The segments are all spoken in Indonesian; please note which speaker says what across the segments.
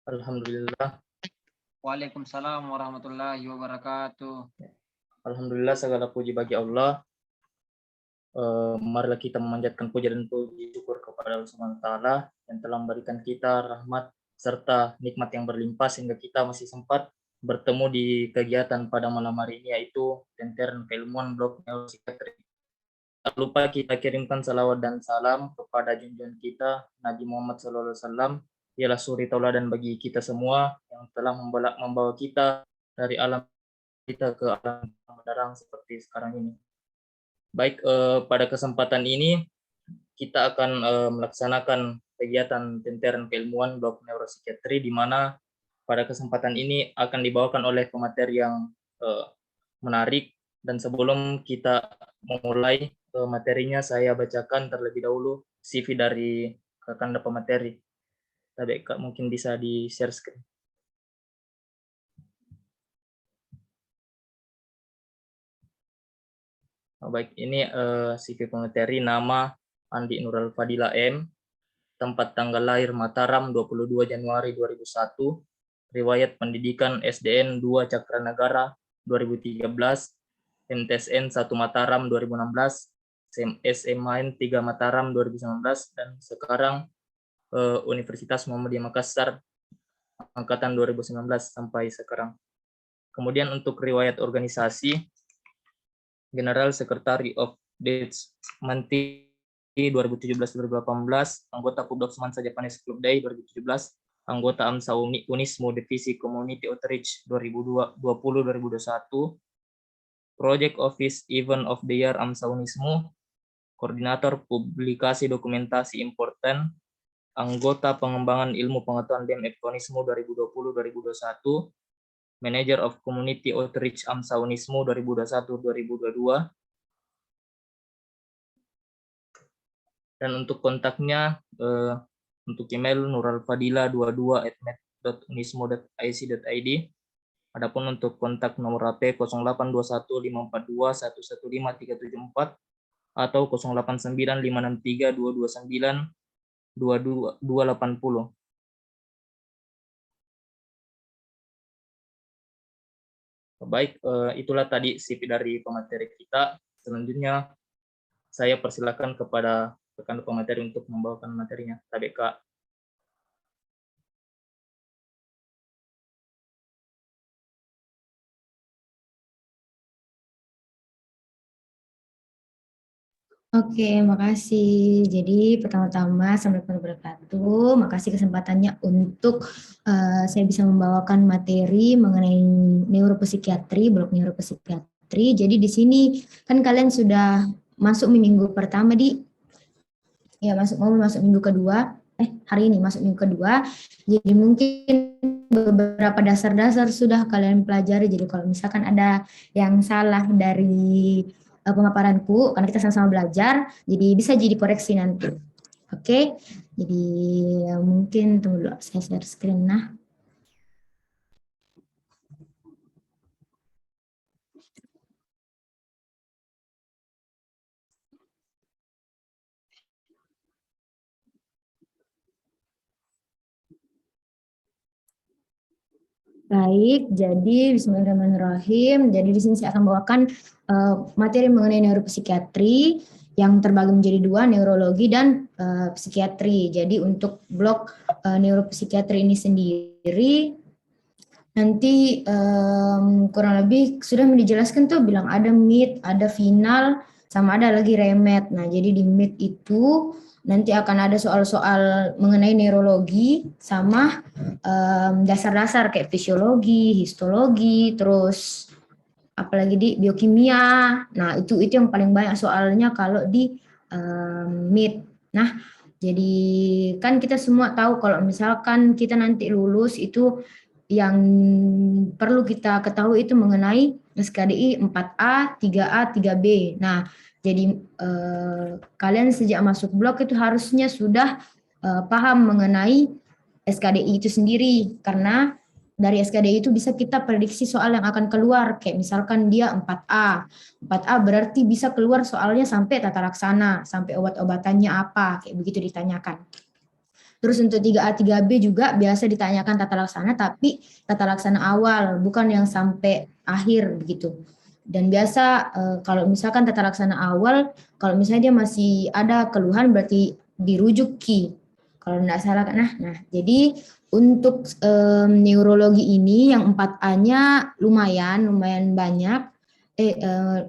Speaker 1: Alhamdulillah.
Speaker 2: Waalaikumsalam warahmatullahi wabarakatuh.
Speaker 1: Alhamdulillah, segala puji bagi Allah. Marilah kita memanjatkan puja dan puji syukur kepada Allah Subhanahu wa taala yang telah memberikan kita rahmat serta nikmat yang berlimpah sehingga kita masih sempat bertemu di kegiatan pada malam hari ini, yaitu Tenteren Keilmuan Blok Neuropsikiatri. Tak lupa kita kirimkan salawat dan salam kepada junjungan kita Nabi Muhammad SAW. Ialah suri tauladan bagi kita semua yang telah membawa kita dari alam kita ke alam mendarang seperti sekarang ini. Baik, pada kesempatan ini kita akan melaksanakan kegiatan Tenteren Keilmuan Blok Neuropsikiatri, di mana pada kesempatan ini akan dibawakan oleh pemateri yang menarik. Dan sebelum kita memulai materinya, saya bacakan terlebih dahulu CV dari rekan pemateri. Tapi Kak, mungkin bisa di-share screen. Baik, ini CV pemateri. Nama Andi Nurul Fadila M. Tempat tanggal lahir Mataram 22 Januari 2001. Riwayat pendidikan SDN 2 Cakranagara 2013. MTSN 1 Mataram 2016. SMAN 3 Mataram 2019. Dan sekarang Universitas Muhammadiyah Makassar angkatan 2019 sampai sekarang. Kemudian untuk riwayat organisasi, General Secretary of Dates Manti 2017-2018, anggota Publik Semansa Japanese Club Day 2017, anggota AMSA Unismo Divisi Community Outreach 2020-2021, Project Office Event of the Year AMSA Unismo, Koordinator Publikasi Dokumentasi Important, anggota Pengembangan Ilmu Pengetahuan BEM Unismo 2020-2021, Manager of Community Outreach AMSA Unismo 2021-2022. Dan untuk kontaknya, untuk email nuralfadila22@med.unismo.ic.id. Adapun untuk kontak nomor HP 08215421153774 atau 089563229280. Baik, itulah tadi CV dari pemateri kita. Selanjutnya saya persilakan kepada rekan pemateri untuk membawakan materinya. Tadi Kak.
Speaker 3: Oke, makasih. Jadi pertama-tama, Assalamualaikum warahmatullahi wabarakatuh. Makasih kesempatannya untuk saya bisa membawakan materi mengenai neuropsikiatri, blok neuropsikiatri. Jadi di sini kan kalian sudah masuk minggu pertama masuk minggu kedua. Hari ini masuk minggu kedua. Jadi mungkin beberapa dasar-dasar sudah kalian pelajari. Jadi kalau misalkan ada yang salah dari pemaparanku, karena kita sama-sama belajar, jadi bisa jadi koreksi nanti. Oke, jadi mungkin tunggu dulu, saya share screen. Baik, jadi bismillahirrahmanirrahim. Jadi di sini saya akan bawakan materi mengenai neuropsikiatri yang terbagi menjadi dua, neurologi dan psikiatri. Jadi untuk blok neuropsikiatri ini sendiri nanti kurang lebih sudah dijelaskan tuh, bilang ada mid, ada final, sama ada lagi remed. Nah, jadi di mid itu nanti akan ada soal-soal mengenai neurologi sama dasar-dasar kayak fisiologi, histologi, terus apalagi di biokimia. Nah, itu yang paling banyak soalnya kalau di mid. Nah, jadi kan kita semua tahu kalau misalkan kita nanti lulus itu yang perlu kita ketahui itu mengenai SKDI 4A, 3A, 3B. Nah, jadi kalian sejak masuk blok itu harusnya sudah paham mengenai SKDI itu sendiri, karena dari SKDI itu bisa kita prediksi soal yang akan keluar, kayak misalkan dia 4A. 4A berarti bisa keluar soalnya sampai tata laksana, sampai obat-obatannya apa, kayak begitu ditanyakan. Terus untuk 3A, 3B juga biasa ditanyakan tata laksana, tapi tata laksana awal, bukan yang sampai akhir begitu. Dan biasa kalau misalkan tata laksana awal, kalau misalnya dia masih ada keluhan berarti dirujuk Ki. Kalau tidak salah, nah jadi untuk neurologi ini yang 4A-nya lumayan banyak.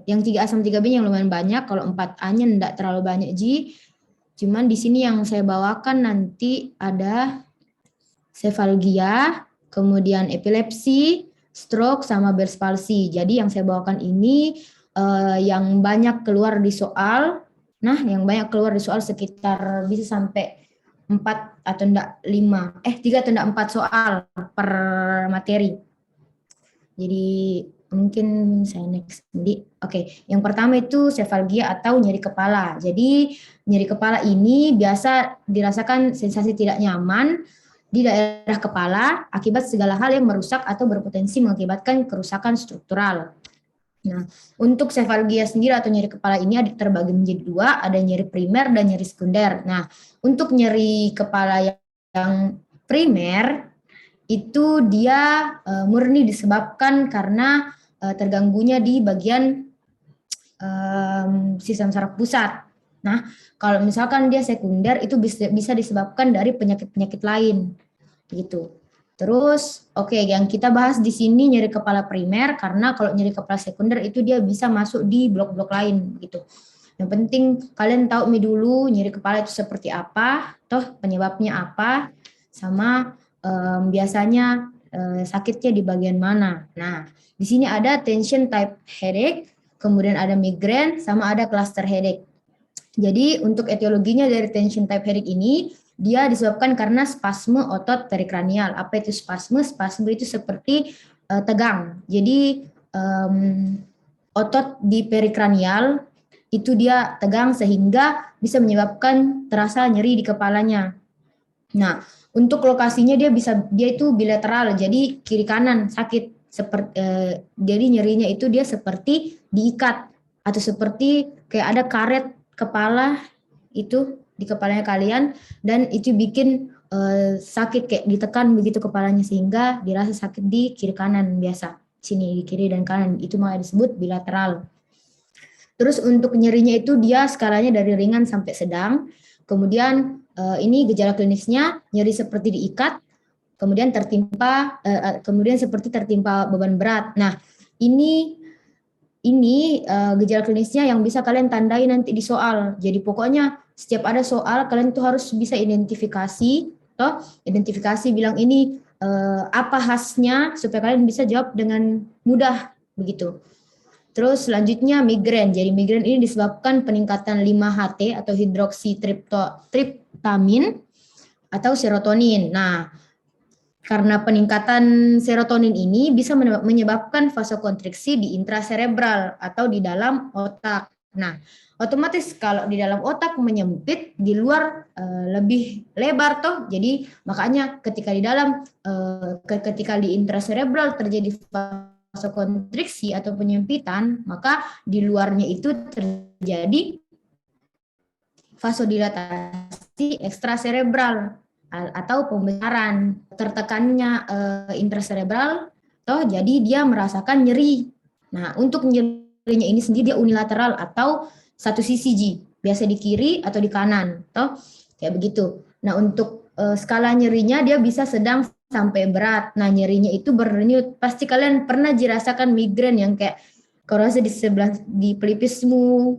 Speaker 3: Yang 3A sama 3B yang lumayan banyak, kalau 4A-nya tidak terlalu banyak Ji. Cuman di sini yang saya bawakan nanti ada sefalgia, kemudian epilepsi, stroke, sama Bell's palsy. Jadi yang saya bawakan ini yang banyak keluar di soal. Nah, yang banyak keluar di soal sekitar bisa sampai 4 atau enggak 5, 3 atau enggak 4 soal per materi. Jadi mungkin saya next. Oke, yang pertama itu sefalgia atau nyeri kepala. Jadi nyeri kepala ini biasa dirasakan sensasi tidak nyaman di daerah kepala akibat segala hal yang merusak atau berpotensi mengakibatkan kerusakan struktural. Nah, untuk sefalgia sendiri atau nyeri kepala ini terbagi menjadi 2, ada nyeri primer dan nyeri sekunder. Nah, untuk nyeri kepala yang primer itu dia murni disebabkan karena terganggunya di bagian sistem saraf pusat. Nah, kalau misalkan dia sekunder itu bisa disebabkan dari penyakit-penyakit lain, gitu. Terus, yang kita bahas di sini nyeri kepala primer, karena kalau nyeri kepala sekunder itu dia bisa masuk di blok-blok lain, gitu. Yang penting kalian tahu dulu nyeri kepala itu seperti apa, toh penyebabnya apa, sama biasanya sakitnya di bagian mana. Nah, di sini ada tension type headache, kemudian ada migraine, sama ada cluster headache. Jadi untuk etiologinya dari tension type headache ini, dia disebabkan karena spasme otot perikranial. Apa itu spasme? Spasme itu seperti tegang. Jadi otot di perikranial itu dia tegang sehingga bisa menyebabkan terasa nyeri di kepalanya. Nah, untuk lokasinya dia itu bilateral, jadi kiri kanan sakit. Jadi nyerinya itu dia seperti diikat atau seperti kayak ada karet kepala itu di kepalanya kalian, dan itu bikin sakit kayak ditekan begitu kepalanya sehingga dirasa sakit di kiri kanan biasa. Sini di kiri dan kanan itu makanya disebut bilateral. Terus untuk nyerinya itu dia skalanya dari ringan sampai sedang. Kemudian ini gejala klinisnya nyeri seperti diikat, kemudian kemudian seperti tertimpa beban berat. Nah, ini gejala klinisnya yang bisa kalian tandai nanti di soal. Jadi pokoknya setiap ada soal kalian tuh harus bisa identifikasi bilang ini apa khasnya supaya kalian bisa jawab dengan mudah begitu. Terus selanjutnya migrain. Jadi migrain ini disebabkan peningkatan 5-HT atau hidroksitriptamin atau serotonin. Nah, karena peningkatan serotonin ini bisa menyebabkan vasokonstriksi di intracerebral atau di dalam otak. Nah, otomatis kalau di dalam otak menyempit, di luar lebih lebar toh. Jadi makanya ketika di intracerebral terjadi vasokonstriksi atau penyempitan, maka di luarnya itu terjadi vasodilatasi ekstracerebral atau pembesaran, tertekannya intracerebral, toh jadi dia merasakan nyeri. Nah, untuk nyerinya ini sendiri dia unilateral atau satu sisi biasa di kiri atau di kanan, toh kayak begitu. Nah, untuk skala nyerinya dia bisa sedang sampai berat. Nah, nyerinya itu berdenyut. Pasti kalian pernah dirasakan migrain yang kayak kalau rasa di sebelah di pelipismu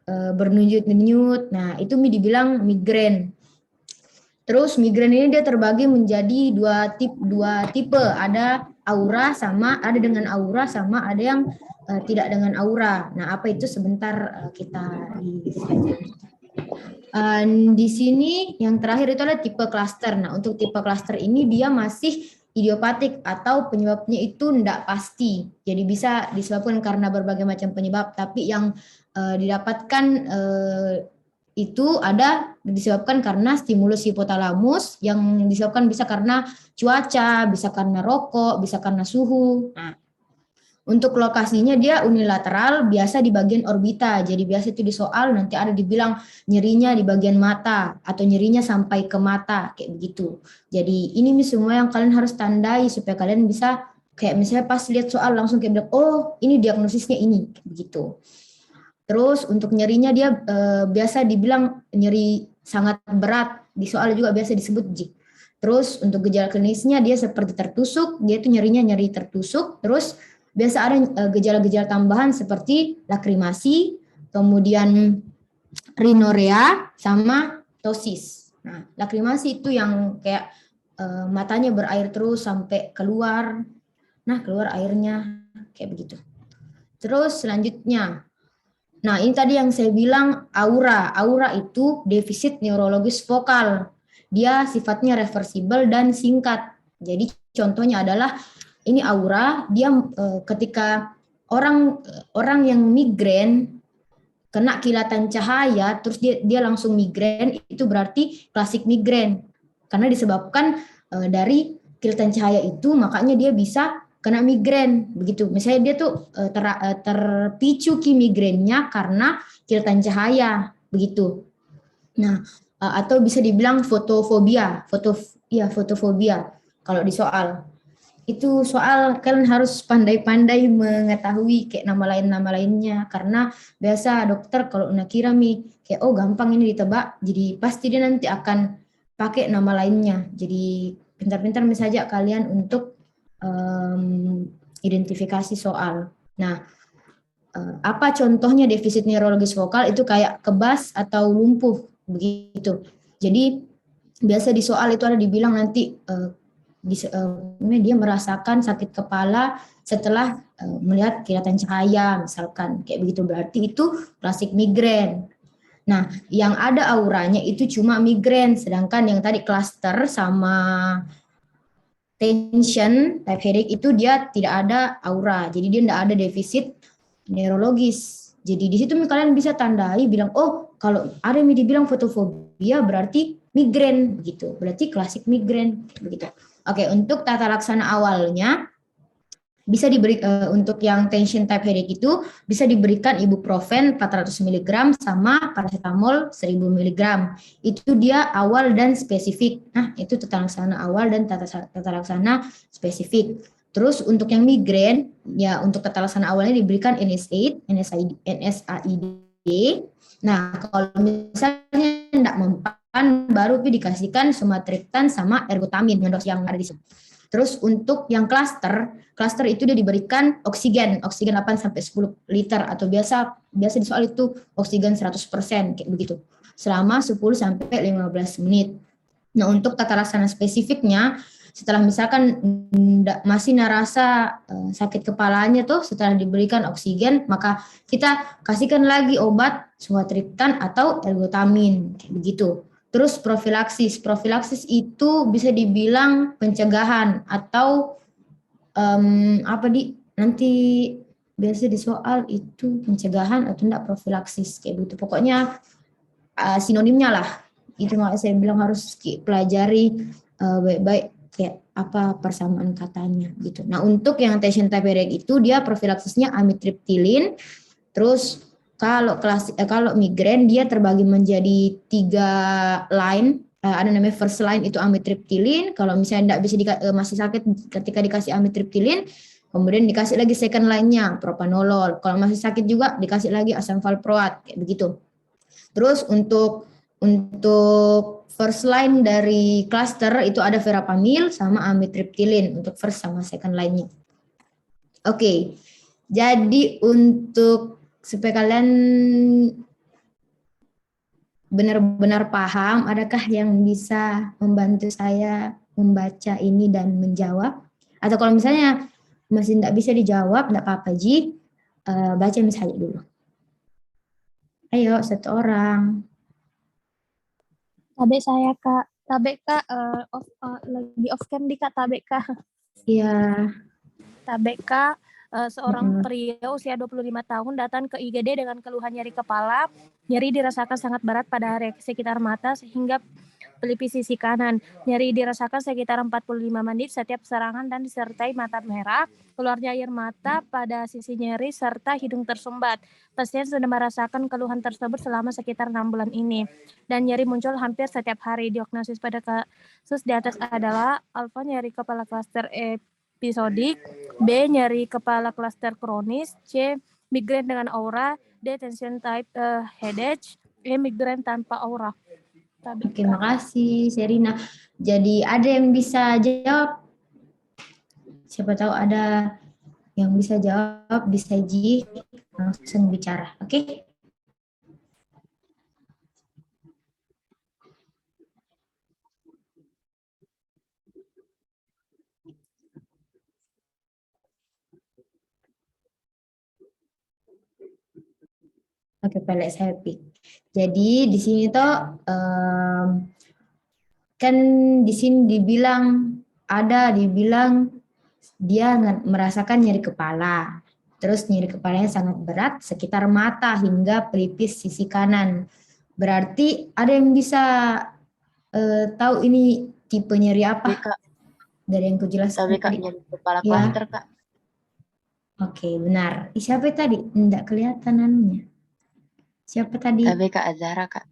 Speaker 3: berdenyut-denyut. Nah, itu dibilang migrain. Terus migrain ini dia terbagi menjadi dua tipe. Ada aura sama ada dengan aura sama ada yang tidak dengan aura. Nah, apa itu sebentar kita di sini yang terakhir itu adalah tipe cluster. Nah, untuk tipe cluster ini dia masih idiopatik atau penyebabnya itu tidak pasti. Jadi bisa disebabkan karena berbagai macam penyebab, tapi yang didapatkan itu ada disebabkan karena stimulus hipotalamus, yang disebabkan bisa karena cuaca, bisa karena rokok, bisa karena suhu. Nah, Untuk lokasinya dia unilateral, biasa di bagian orbita. Jadi biasa itu di soal nanti ada dibilang nyerinya di bagian mata atau nyerinya sampai ke mata kayak begitu. Jadi ini nih semua yang kalian harus tandai supaya kalian bisa kayak misalnya pas lihat soal langsung kayak bilang, oh ini diagnosisnya ini kayak begitu. Terus untuk nyerinya dia biasa dibilang nyeri sangat berat, di soal juga biasa disebut JIK. Terus untuk gejala klinisnya dia seperti tertusuk, dia itu nyerinya nyeri tertusuk. Terus biasa ada gejala-gejala tambahan seperti lakrimasi, kemudian rinorea, sama tosis. Nah, lakrimasi itu yang kayak matanya berair terus sampai keluar. Nah, keluar airnya kayak begitu. Terus selanjutnya, nah ini tadi yang saya bilang aura. Aura itu defisit neurologis vokal. Dia sifatnya reversibel dan singkat. Jadi contohnya adalah ini aura, dia ketika orang yang migrain kena kilatan cahaya terus dia langsung migrain, itu berarti klasik migrain. Karena disebabkan dari kilatan cahaya itu makanya dia bisa kena migrain begitu. Misalnya dia tuh terpicu ki migrainnya karena kilatan cahaya begitu. Nah, atau bisa dibilang fotofobia, fotofobia kalau di soal. Itu soal kalian harus pandai-pandai mengetahui kayak nama lainnya karena biasa dokter kalau kira kayak oh gampang ini ditebak, jadi pasti dia nanti akan pakai nama lainnya. Jadi pintar-pintar misalnya kalian untuk identifikasi soal. Nah, apa contohnya defisit neurologis vokal itu kayak kebas atau lumpuh begitu. Jadi biasa di soal itu ada dibilang nanti dia merasakan sakit kepala setelah melihat kilatan cahaya misalkan kayak begitu, berarti itu klasik migrain. Nah, yang ada auranya itu cuma migrain, sedangkan yang tadi cluster sama tension type headache itu dia tidak ada aura, jadi dia tidak ada defisit neurologis. Jadi di situ kalian bisa tandai bilang oh kalau ada yang dibilang fotofobia berarti migrain begitu, berarti klasik migrain begitu. Oke, untuk tata laksana awalnya bisa diberi untuk yang tension type headache itu bisa diberikan ibuprofen 400 mg sama paracetamol 1000 mg. Itu dia awal dan spesifik. Nah, itu tata laksana awal dan tata laksana spesifik. Terus untuk yang migrain, ya untuk tata laksana awalnya diberikan NSAID. Nah, kalau misalnya tidak mempan, baru dikasihkan sumatriptan sama ergotamin yang dos yang ada di sini. Terus untuk yang cluster itu dia diberikan oksigen 8 sampai 10 liter atau biasa di soal itu oksigen 100% kayak begitu. Selama 10 sampai 15 menit. Nah, untuk tata laksana spesifiknya setelah misalkan masih narasa sakit kepalanya tuh setelah diberikan oksigen, maka kita kasihkan lagi obat sumatriptan atau ergotamin kayak begitu. Terus profilaksis itu bisa dibilang pencegahan atau nanti biasa di soal itu pencegahan atau enggak profilaksis kayak gitu. Pokoknya sinonimnya lah. Itu makanya saya bilang harus pelajari baik-baik kayak apa persamaan katanya gitu. Nah, untuk yang tension type headache itu dia profilaksisnya amitriptilin. Terus kalau migrain dia terbagi menjadi 3 line. Ada namanya first line itu amitriptilin. Kalau misalnya tidak bisa masih sakit ketika dikasih amitriptilin, kemudian dikasih lagi second line-nya propanolol. Kalau masih sakit juga dikasih lagi asam valproat kayak begitu. Terus untuk first line dari cluster itu ada verapamil sama amitriptilin untuk first sama second line-nya. Oke. Jadi untuk supaya kalian benar-benar paham, adakah yang bisa membantu saya membaca ini dan menjawab? Atau kalau misalnya masih tidak bisa dijawab, tidak apa-apa Ji, baca misalnya dulu. Ayo, satu orang.
Speaker 4: Tabe saya Kak. Tabe Kak, lagi off cam di Kak Tabe Kak.
Speaker 3: Iya.
Speaker 4: Tabe Kak, seorang pria usia 25 tahun datang ke IGD dengan keluhan nyeri kepala. Nyeri dirasakan sangat berat pada area sekitar mata sehingga pelipis sisi kanan. Nyeri dirasakan sekitar 45 menit setiap serangan dan disertai mata merah, keluarnya air mata pada sisi nyeri serta hidung tersumbat. Pasien sudah merasakan keluhan tersebut selama sekitar 6 bulan ini dan nyeri muncul hampir setiap hari. Diagnosis pada kasus di atas adalah alfa nyeri kepala klaster episodik, B nyeri kepala klaster kronis, C migrain dengan aura, D tension type headache, E migrain tanpa aura.
Speaker 3: Oke, makasih Serina. Jadi ada yang bisa jawab? Siapa tahu ada yang bisa jawab, bisa langsung bicara. Oke? Oke, pelek saya pick. Jadi di sini tuh kan di sini dibilang dia merasakan nyeri kepala. Terus nyeri kepalanya sangat berat sekitar mata hingga pelipis sisi kanan. Berarti ada yang bisa tahu ini tipe nyeri apa?
Speaker 5: Kak,
Speaker 3: Dari yang kujelaskan
Speaker 5: tapi Kak,
Speaker 3: tadi.
Speaker 5: nyeri kepala
Speaker 3: Ya.
Speaker 5: klaster Kak.
Speaker 3: Oke, benar. Siapa tadi? Tidak kelihatan anunya. Siapa tadi?
Speaker 5: Tapi Kak Azhara Kak.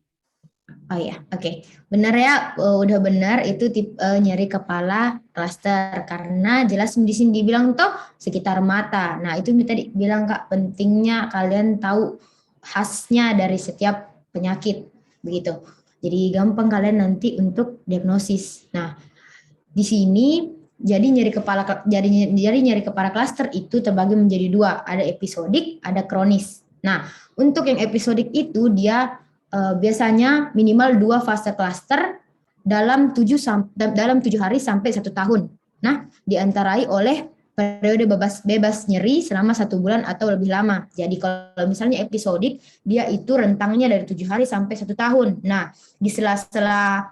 Speaker 3: Oh ya, oke. Benar ya, udah benar itu tipe nyeri kepala klaster karena jelas di sini dibilang toh sekitar mata. Nah, itu tadi bilang Kak, pentingnya kalian tahu khasnya dari setiap penyakit begitu. Jadi gampang kalian nanti untuk diagnosis. Nah, di sini jadi nyeri kepala klaster itu terbagi menjadi dua, ada episodik, ada kronis. Nah, untuk yang episodik itu dia biasanya minimal 2 fase klaster dalam 7 hari sampai 1 tahun. Nah, diantarai oleh periode bebas nyeri selama 1 bulan atau lebih lama. Jadi kalau misalnya episodik, dia itu rentangnya dari 7 hari sampai 1 tahun. Nah, di sela-sela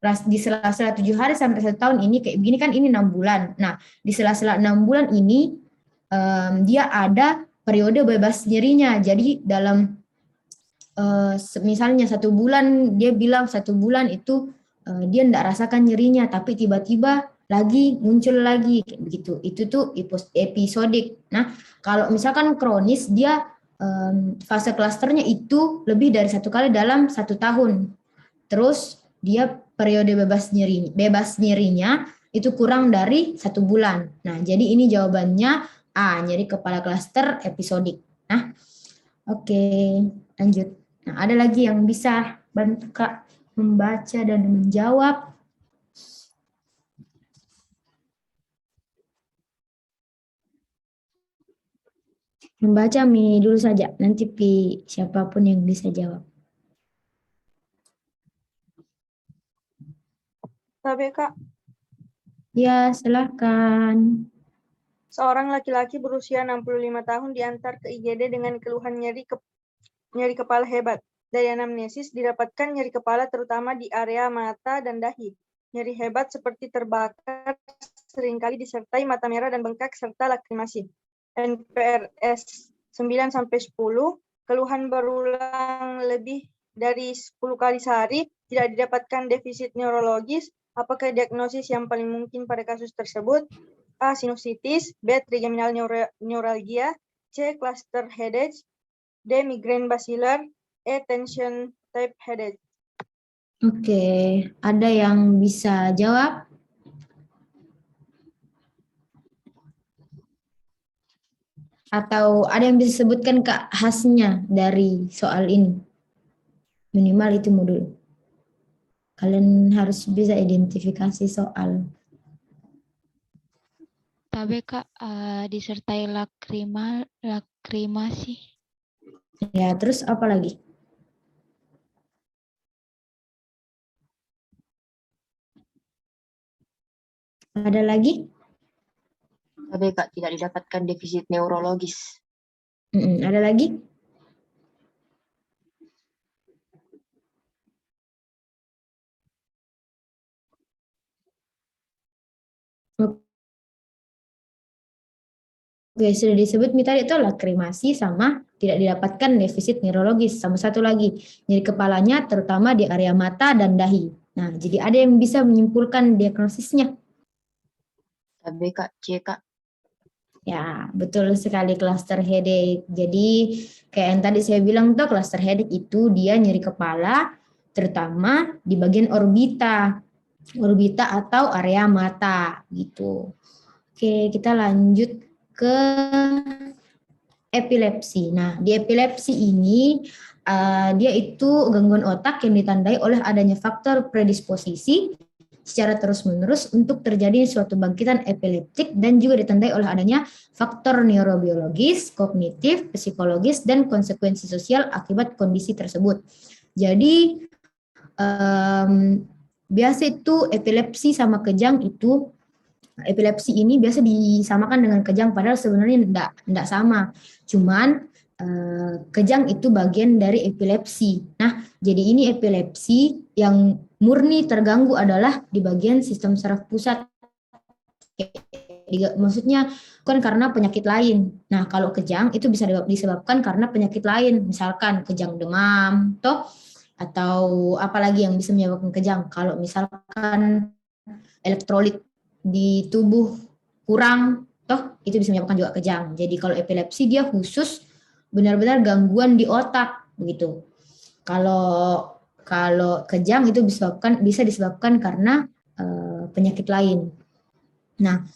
Speaker 3: 7 hari sampai 1 tahun ini kayak begini kan ini 6 bulan. Nah, di sela-sela 6 bulan ini dia ada periode bebas nyerinya. Jadi dalam misalnya 1 bulan dia bilang 1 bulan itu dia tidak rasakan nyerinya, tapi tiba-tiba lagi muncul lagi kayak begitu. Itu tuh episodik. Nah, kalau misalkan kronis dia fase klasternya itu lebih dari 1 kali dalam 1 tahun. Terus dia periode bebas nyerinya itu kurang dari 1 bulan. Nah, jadi ini jawabannya A, nyeri kepala klaster episodik. Nah, oke, lanjut. Nah, ada lagi yang bisa bantu Kak membaca dan menjawab? Membaca Mi dulu saja, nanti Pi siapapun yang bisa jawab.
Speaker 6: Tapi Kak,
Speaker 3: Ya, silakan.
Speaker 6: seorang laki-laki berusia 65 tahun diantar ke IGD dengan keluhan nyeri kepala hebat. Dari anamnesis didapatkan nyeri kepala terutama di area mata dan dahi. Nyeri hebat seperti terbakar seringkali disertai mata merah dan bengkak serta lakrimasi. NPRS 9-10, keluhan berulang lebih dari 10 kali sehari, tidak didapatkan defisit neurologis. Apakah diagnosis yang paling mungkin pada kasus tersebut? A. Sinusitis, B. Trigeminal neuralgia, C. Cluster headache, D. Migraine basilar, E. Tension type headache.
Speaker 3: Oke, ada yang bisa jawab? Atau ada yang bisa sebutkan Kak khasnya dari soal ini? Minimal itu modul. Kalian harus bisa identifikasi soal.
Speaker 5: Tapi Kak, disertai lakrimasi.
Speaker 3: Ya, terus apa lagi? Ada lagi?
Speaker 5: Tapi Kak, tidak didapatkan defisit neurologis.
Speaker 3: Ada lagi? Oke, sudah disebut tadi itu lakrimasi sama tidak didapatkan defisit neurologis. Sama satu lagi, nyeri kepalanya terutama di area mata dan dahi. Nah, jadi ada yang bisa menyimpulkan diagnosisnya.
Speaker 5: B Kak, C Kak.
Speaker 3: Ya, betul sekali cluster headache. Jadi, kayak yang tadi saya bilang tuh, cluster headache itu dia nyeri kepala, terutama di bagian orbita atau area mata gitu. Oke, kita lanjut ke epilepsi. Nah, di epilepsi ini dia itu gangguan otak yang ditandai oleh adanya faktor predisposisi secara terus-menerus untuk terjadi suatu bangkitan epileptik dan juga ditandai oleh adanya faktor neurobiologis, kognitif, psikologis, dan konsekuensi sosial akibat kondisi tersebut. Jadi biasa itu epilepsi sama kejang itu, epilepsi ini biasa disamakan dengan kejang padahal sebenarnya enggak sama. Cuman kejang itu bagian dari epilepsi. Nah, jadi ini epilepsi yang murni terganggu adalah di bagian sistem saraf pusat. Maksudnya bukan karena penyakit lain. Nah, kalau kejang itu bisa disebabkan karena penyakit lain, misalkan kejang demam, toh, atau apalagi yang bisa menyebabkan kejang. Kalau misalkan elektrolit di tubuh kurang, toh itu bisa menyebabkan juga kejang. Jadi kalau epilepsi dia khusus benar-benar gangguan di otak begitu. Kalau kejang itu bisa disebabkan karena penyakit lain. Nah,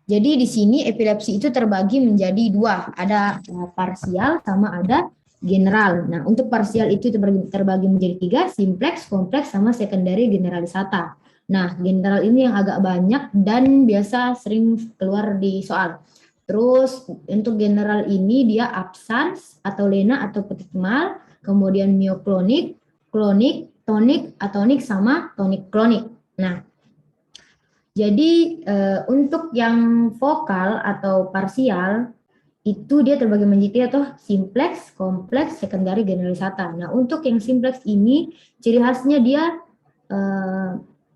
Speaker 3: jadi di sini epilepsi itu terbagi menjadi dua, ada parsial sama ada general. Nah, untuk parsial itu terbagi menjadi tiga, simplex, kompleks, sama sekundari generalisata. Nah, general ini yang agak banyak dan biasa sering keluar di soal. Terus untuk general ini dia absans atau lena atau petitmal, kemudian mioklonik, klonik, tonik, atonik, sama tonik klonik. Nah, jadi untuk yang vokal atau parsial itu dia terbagi menjadi atau simplex, kompleks, sekundari, generalisata. Nah, untuk yang simplex ini ciri khasnya dia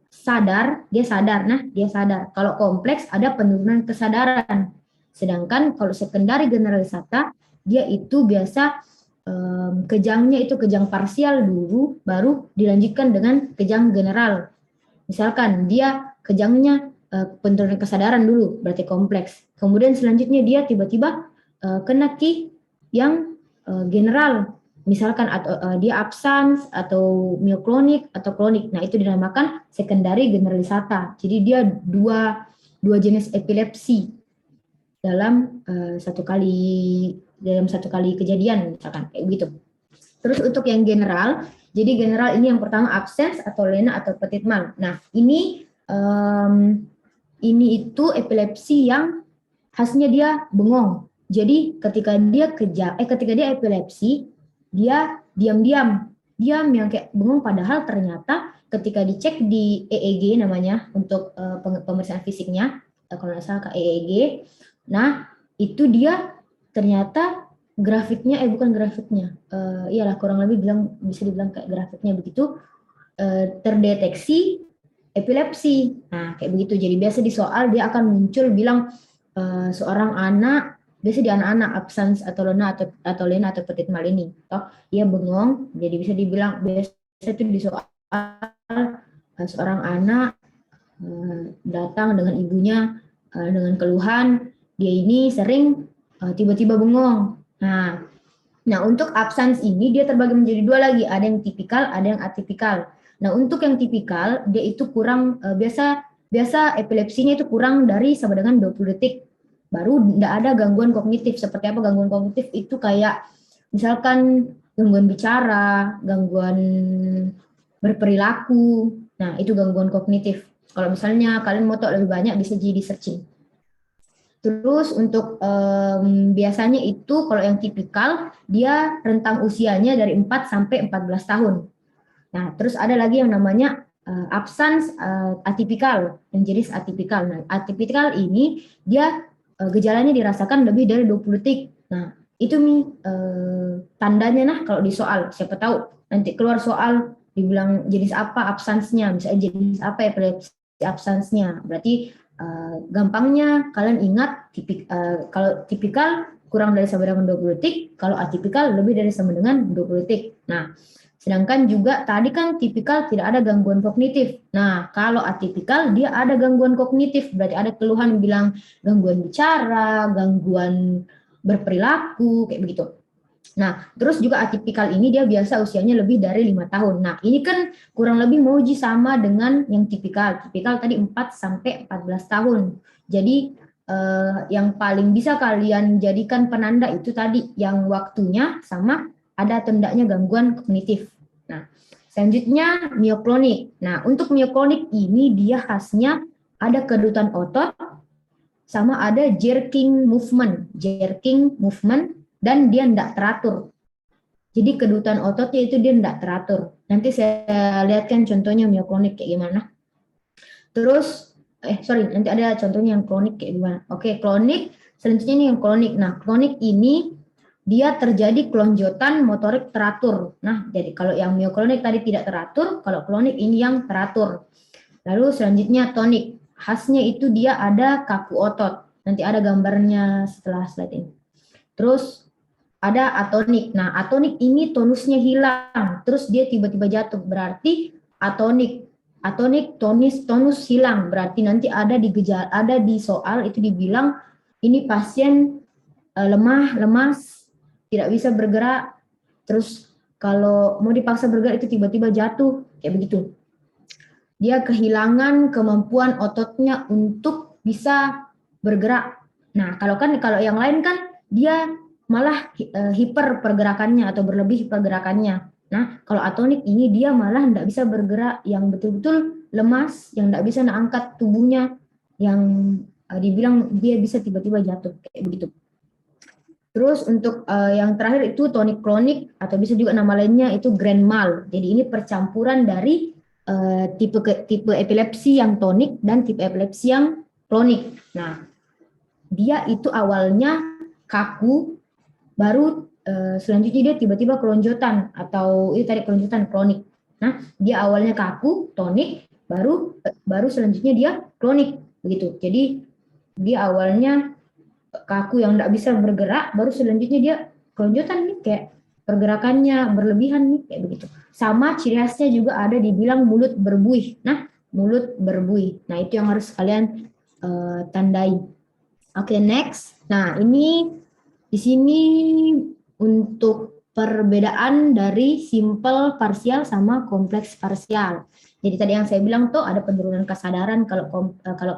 Speaker 3: sadar. Nah dia sadar. Kalau kompleks ada penurunan kesadaran. Sedangkan kalau sekundari generalisata dia itu biasa kejangnya itu kejang parsial dulu, baru dilanjutkan dengan kejang general. Misalkan dia kejangnya penurunan kesadaran dulu, berarti kompleks. Kemudian selanjutnya dia tiba-tiba kena ki yang general, misalkan atau dia absans atau mioklonik atau klonik. Nah, itu dinamakan sekundari generalisata. Jadi dia dua jenis epilepsi dalam satu kali kejadian, misalkan kayak gitu. Terus untuk yang general, jadi general ini yang pertama absens atau lena atau petitmal. Nah, ini itu epilepsi yang khasnya dia bengong. Jadi ketika dia epilepsi, dia diam-diam yang kayak bengong, padahal ternyata ketika dicek di EEG namanya untuk pemeriksaan fisiknya, kalau nggak salah EEG. Nah, itu dia ternyata grafiknya bukan grafiknya, iyalah kurang lebih bisa dibilang kayak grafiknya begitu, terdeteksi epilepsi. Nah, kayak begitu. Jadi biasa di soal dia akan muncul bilang seorang anak, biasa di anak-anak absens atau lena atau petitmal ini, toh dia bengong, jadi bisa dibilang biasa itu di soal seorang anak datang dengan ibunya dengan keluhan dia ini sering tiba-tiba bengong. Nah, untuk absens ini dia terbagi menjadi dua lagi, ada yang tipikal, ada yang atipikal. Nah, untuk yang tipikal dia itu kurang biasa epilepsinya itu kurang dari sama dengan 20 detik. Baru tidak ada gangguan kognitif. Seperti apa gangguan kognitif itu? Kayak misalkan gangguan bicara, gangguan berperilaku. Nah, itu gangguan kognitif. Kalau misalnya kalian mau tahu lebih banyak bisa di searching. Terus untuk biasanya itu kalau yang tipikal dia rentang usianya dari 4 sampai 14 tahun. Nah, terus ada lagi yang namanya absens atipikal, yang jenis atipikal. Nah, atipikal ini dia gejalanya dirasakan lebih dari 20 detik. Nah, itu tandanya nah kalau di soal, siapa tahu nanti keluar soal dibilang jenis apa absensnya, misalnya jenis apa epilepsi absensnya. Berarti gampangnya kalian ingat kalau tipikal kurang dari sama dengan 20 detik, kalau atipikal lebih dari sama dengan 20 detik. Nah, Sedangkan juga tadi kan tipikal tidak ada gangguan kognitif. Nah, kalau atipikal dia ada gangguan kognitif, berarti ada keluhan bilang gangguan bicara, gangguan berperilaku, kayak begitu. Nah, terus juga atipikal ini dia biasa usianya lebih dari 5 tahun. Nah, ini kan kurang lebih mau uji sama dengan yang tipikal. Tipikal tadi 4 sampai 14 tahun. Jadi yang paling bisa kalian jadikan penanda itu tadi yang waktunya sama ada atau tidaknya gangguan kognitif. Nah, selanjutnya mioklonik. Nah, untuk mioklonik ini dia khasnya ada kedutan otot sama ada jerking movement, dan dia tidak teratur. Jadi kedutan ototnya itu dia tidak teratur. Nanti saya lihatkan contohnya mioklonik kayak gimana. Terus, nanti ada contohnya yang klonik kayak gimana. Oke, klonik. Selanjutnya ini yang klonik. Nah, klonik ini dia terjadi kelonjotan motorik teratur. Nah, jadi kalau yang mioklonik tadi tidak teratur, kalau klonik ini yang teratur. Lalu selanjutnya tonik. Khasnya itu dia ada kaku otot. Nanti ada gambarnya setelah slide ini. Terus ada atonik. Nah, atonik ini tonusnya hilang, terus dia tiba-tiba jatuh. Berarti atonik, tonus hilang. Berarti nanti ada di soal itu dibilang ini pasien lemah, lemas, tidak bisa bergerak. Terus kalau mau dipaksa bergerak itu tiba-tiba jatuh, kayak begitu. Dia kehilangan kemampuan ototnya untuk bisa bergerak. Nah, kalau yang lain kan dia malah hiper pergerakannya atau berlebih pergerakannya. Nah, kalau atonik ini dia malah tidak bisa bergerak, yang betul-betul lemas, yang tidak bisa angkat tubuhnya, yang dibilang dia bisa tiba-tiba jatuh, kayak begitu. Terus untuk yang terakhir itu tonik klonik atau bisa juga nama lainnya itu grand mal. Jadi ini percampuran dari tipe epilepsi yang tonik dan tipe epilepsi yang klonik. Nah, dia itu awalnya kaku, baru selanjutnya dia tiba-tiba kelonjotan atau itu tadi kelonjotan kronik. Nah, dia awalnya kaku, tonik, baru selanjutnya dia klonik begitu. Jadi dia awalnya kaku yang tidak bisa bergerak, baru selanjutnya dia kelonjotan nih kayak pergerakannya berlebihan nih kayak begitu. Sama ciri khasnya juga ada dibilang mulut berbuih. Nah, mulut berbuih. Nah, itu yang harus kalian tandai. Oke, next. Nah, ini di sini untuk perbedaan dari simple parsial sama kompleks parsial. Jadi tadi yang saya bilang tuh ada penurunan kesadaran kalau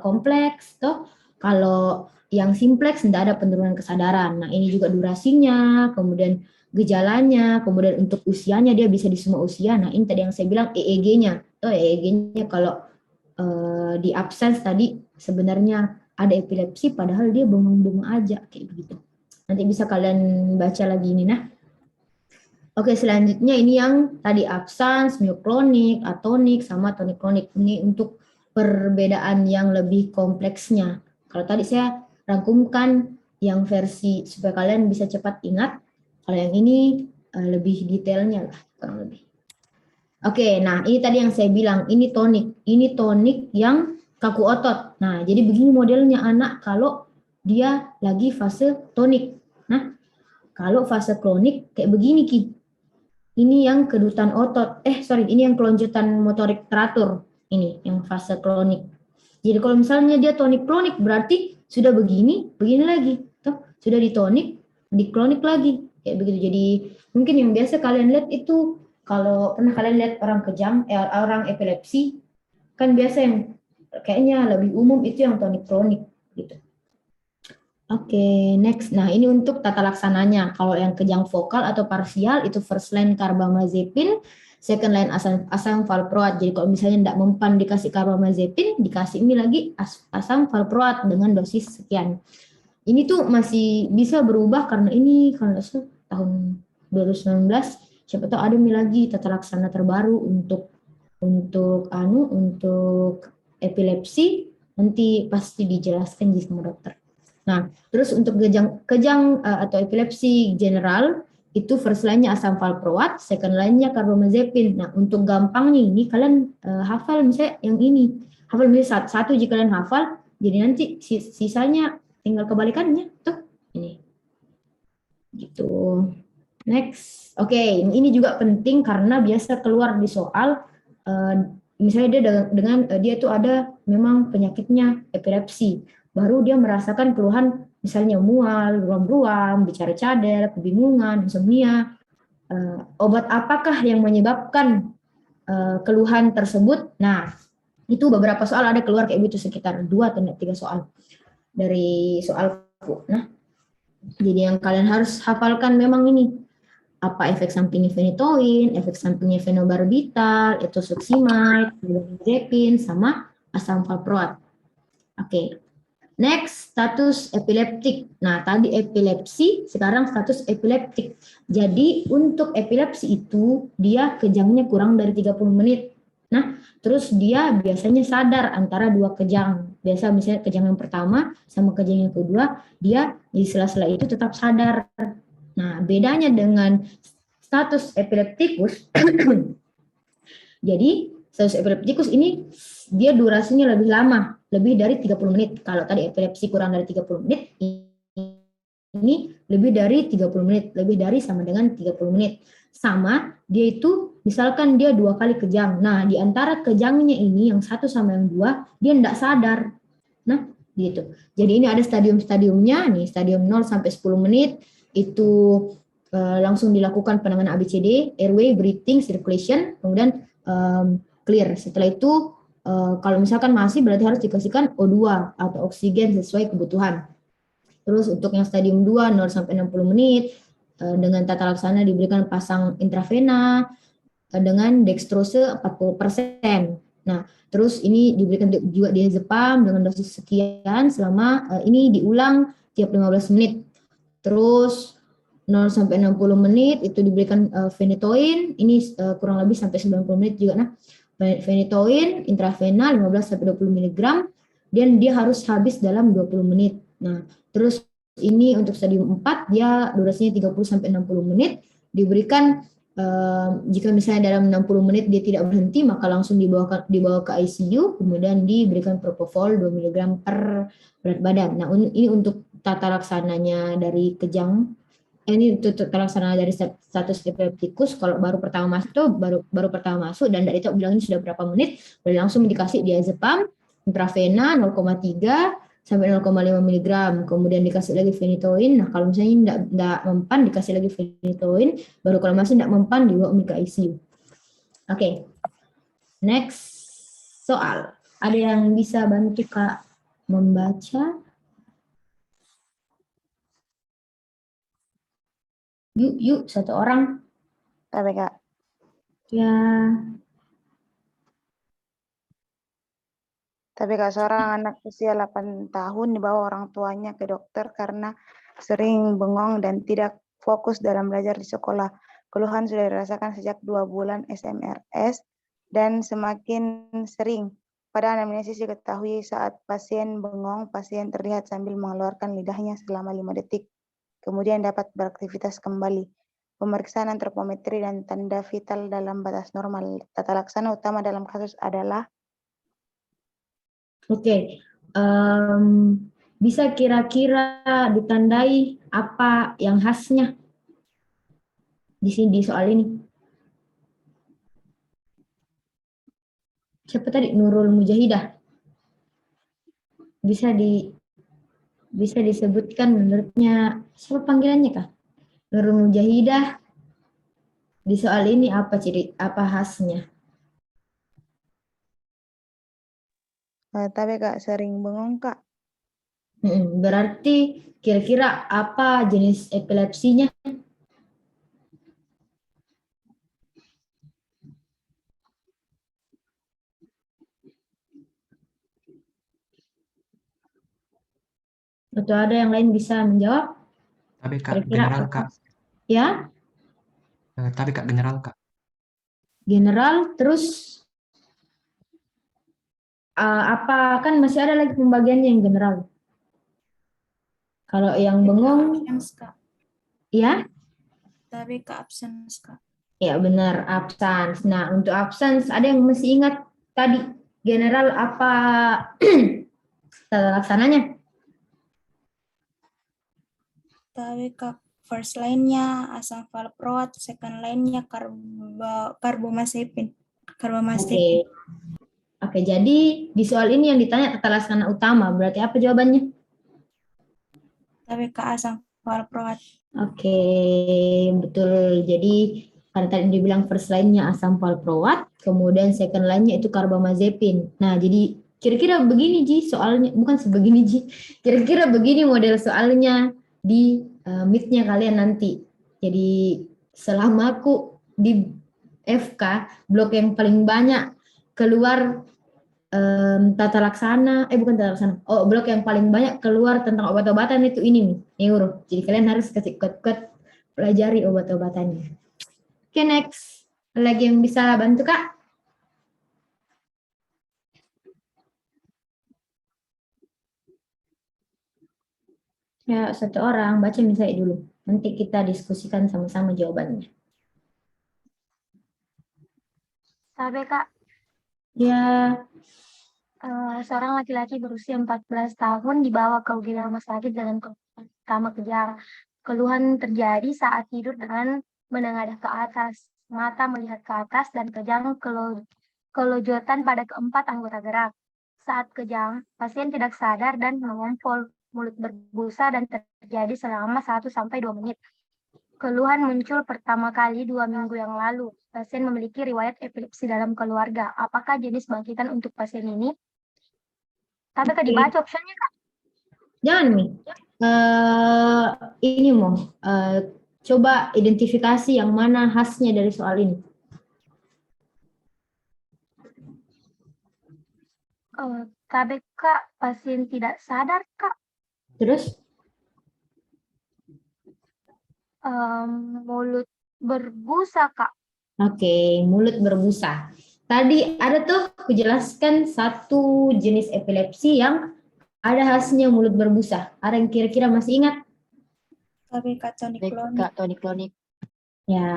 Speaker 3: kompleks tuh, kalau yang simplex tidak ada penurunan kesadaran. Nah, ini juga durasinya, kemudian gejalanya, kemudian untuk usianya dia bisa di semua usia. Nah, ini tadi yang saya bilang EEG-nya. Tuh EEG-nya kalau di absence tadi sebenarnya ada epilepsi padahal dia bengong-bengong aja kayak begitu. Nanti bisa kalian baca lagi ini nah. Oke, selanjutnya ini yang tadi absence, mioklonik, atonik sama tonik klonik. Ini untuk perbedaan yang lebih kompleksnya. Kalau tadi saya rangkumkan yang versi supaya kalian bisa cepat ingat. Kalau yang ini lebih detailnya lah kurang lebih. Oke, nah ini tadi yang saya bilang, ini tonik. Ini tonik yang kaku otot. Nah, jadi begini modelnya anak kalau dia lagi fase tonik. Nah, kalau fase klonik kayak begini Ki. Ini yang kedutan otot. Ini yang kelonjotan motorik teratur. Ini yang fase klonik. Jadi kalau misalnya dia tonik klonik berarti sudah begini lagi. Tuh, sudah ditonik, diklonik lagi. Kayak begitu. Jadi mungkin yang biasa kalian lihat itu kalau pernah kalian lihat orang kejang, orang epilepsi, kan biasa yang kayaknya lebih umum itu yang tonik klonik gitu. Oke, next. Nah, ini untuk tata laksananya. Kalau yang kejang vokal atau parsial itu first line carbamazepin, second line asam valproat. Jadi kalau misalnya tidak mempan dikasih carbamazepin, dikasih ini lagi asam valproat dengan dosis sekian. Ini tuh masih bisa berubah karena ini kalau tahun 2019 siapa tahu ada lagi tata laksana terbaru untuk epilepsi, nanti pasti dijelaskan di sama dokter. Nah, terus untuk kejang atau epilepsi general itu first line-nya asam valproat, second line-nya carbamazepin. Nah, untuk gampangnya ini kalian hafal misalnya yang ini. Hafal misalnya satu jika kalian hafal, jadi nanti sisanya tinggal kebalikannya tuh ini. Gitu. Next. Oke, ini juga penting karena biasa keluar di soal, misalnya dia dia itu ada memang penyakitnya epilepsi, baru dia merasakan keluhan misalnya mual, ruam-ruam, bicara cadel, kebingungan, insomnia. Obat apakah yang menyebabkan keluhan tersebut? Nah, itu beberapa soal ada keluar kayak gitu, sekitar 2 atau 3 soal dari soalku. Nah, jadi yang kalian harus hafalkan memang ini, apa efek sampingnya phenytoin, efek sampingnya phenobarbital, etosuximide, carbamazepine, sama asam valproat. Oke. Next, status epileptik. Nah, tadi epilepsi, sekarang status epileptik. Jadi, untuk epilepsi itu, dia kejangnya kurang dari 30 menit. Nah, terus dia biasanya sadar antara 2 kejang. Biasa misalnya kejang yang pertama sama kejang yang kedua, dia di sela-sela itu tetap sadar. Nah, bedanya dengan status epileptikus, jadi status epileptikus ini dia durasinya lebih lama, lebih dari 30 menit. Kalau tadi epilepsi kurang dari 30 menit, ini lebih dari 30 menit, lebih dari sama dengan 30 menit. Sama, dia itu misalkan dia 2 kali kejang. Nah, di antara kejangnya ini yang 1 sama yang 2, dia tidak sadar. Nah, gitu. Jadi ini ada stadium-stadiumnya nih, stadium 0 sampai 10 menit itu langsung dilakukan penanganan ABCD, airway, breathing, circulation, kemudian clear. Setelah itu kalau misalkan masih berarti harus dikasihkan O2 atau oksigen sesuai kebutuhan. Terus untuk yang stadium 2 0 sampai 60 menit dengan tata laksana diberikan pasang intravena dengan dextrose 40%. Nah, terus ini diberikan juga diazepam dengan dosis sekian selama ini diulang tiap 15 menit. Terus 0 sampai 60 menit itu diberikan phenytoin, ini kurang lebih sampai 90 menit juga. Nah, phenytoin intravena 15 sampai 20 mg dan dia harus habis dalam 20 menit. Nah, terus ini untuk stadium 4 dia durasinya 30 sampai 60 menit diberikan jika misalnya dalam 60 menit dia tidak berhenti maka langsung dibawa ke ICU, kemudian diberikan propofol 2 mg per berat badan. Nah, ini untuk tata laksananya dari kejang. Ini untuk tata laksana dari status epileptikus. Kalau baru pertama masuk tuh baru pertama masuk dan dari itu bilang ini sudah berapa menit, boleh langsung dikasih diazepam intravena 0,3 sampai 0,5 mg, kemudian dikasih lagi phenytoin. Nah, kalau misalnya tidak mempan dikasih lagi phenytoin, baru kalau masih tidak mempan dibawa ke ICU. Oke. Next soal. Ada yang bisa bantu Kak membaca? Yuk, satu orang.
Speaker 7: Tapi Kak,
Speaker 3: Ya,
Speaker 7: seorang anak usia 8 tahun dibawa orang tuanya ke dokter karena sering bengong dan tidak fokus dalam belajar di sekolah. Keluhan sudah dirasakan sejak 2 bulan SMRS dan semakin sering. Pada anamnesis diketahui saat pasien bengong, pasien terlihat sambil mengeluarkan lidahnya selama 5 detik. Kemudian dapat beraktivitas kembali. Pemeriksaan antropometri dan tanda vital dalam batas normal. Tata laksana utama dalam kasus adalah
Speaker 3: oke. Bisa kira-kira ditandai apa yang khasnya di sini di soal ini? Siapa tadi? Nurul Mujahidah. Bisa disebutkan menurutnya siapa panggilannya Kak? Nurul Mujahidah. Di soal ini apa khasnya?
Speaker 7: tapi Kak sering bengong Kak.
Speaker 3: Berarti kira-kira apa jenis epilepsinya? Atau ada yang lain bisa menjawab?
Speaker 8: Tapi Kak,
Speaker 3: Kira-kira
Speaker 8: general
Speaker 3: apa?
Speaker 8: Kak.
Speaker 3: Ya?
Speaker 8: Tapi Kak, general Kak.
Speaker 3: General, terus apa kan masih ada lagi pembagiannya yang general. Kalau yang bengong,
Speaker 9: Kak.
Speaker 3: ya?
Speaker 9: Tapi ke absence, Kak.
Speaker 3: Ya benar, absence. Nah, untuk absence ada yang masih ingat tadi general apa tata laksananya?
Speaker 9: Tapi Kak first line-nya asam valproat, second line-nya karbamazepin.
Speaker 3: Oke, jadi di soal ini yang ditanya tata laksana utama, berarti apa jawabannya?
Speaker 9: TBK asam valproat.
Speaker 3: Oke, betul. Jadi karena tadi dibilang first line-nya asam valproat, kemudian second line-nya itu karbamazepin. Nah, jadi kira-kira begini Ji soalnya, bukan sebegini Ji. Kira-kira begini model soalnya di meet-nya kalian nanti. Jadi selama aku di FK, blok yang paling banyak keluar tata laksana, bukan tata laksana, blok yang paling banyak keluar tentang obat-obatan itu ini nih, neuro. Jadi kalian harus kasih kuat-kuat pelajari obat-obatannya. Oke, next. Lagi yang bisa bantu, Kak? Ya, satu orang, baca misalnya dulu. Nanti kita diskusikan sama-sama jawabannya.
Speaker 4: Sabe, Kak.
Speaker 3: Ya,
Speaker 4: Seorang laki-laki berusia 14 tahun dibawa ke UGD rumah sakit dengan keluhan pertama kejang. Keluhan terjadi saat tidur dengan menengadah ke atas, mata melihat ke atas dan kejang kelojotan pada keempat anggota gerak. Saat kejang, pasien tidak sadar dan mengompol, mulut berbusa dan terjadi selama 1-2 menit. Keluhan muncul pertama kali 2 minggu yang lalu. Pasien memiliki riwayat epilepsi dalam keluarga. Apakah jenis bangkitan untuk pasien ini? Tapi Kak dibaca optionnya, Kak.
Speaker 3: Jangan nih. Ini mau coba identifikasi yang mana khasnya dari soal ini.
Speaker 4: Tapi Kak, pasien tidak sadar, Kak.
Speaker 3: Terus?
Speaker 4: Mulut berbusa, Kak.
Speaker 3: Oke, mulut berbusa. Tadi ada tuh kujelaskan satu jenis epilepsi yang ada khasnya mulut berbusa. Ada yang kira-kira masih ingat?
Speaker 9: TBK
Speaker 5: tonik-klonik.
Speaker 3: Ya,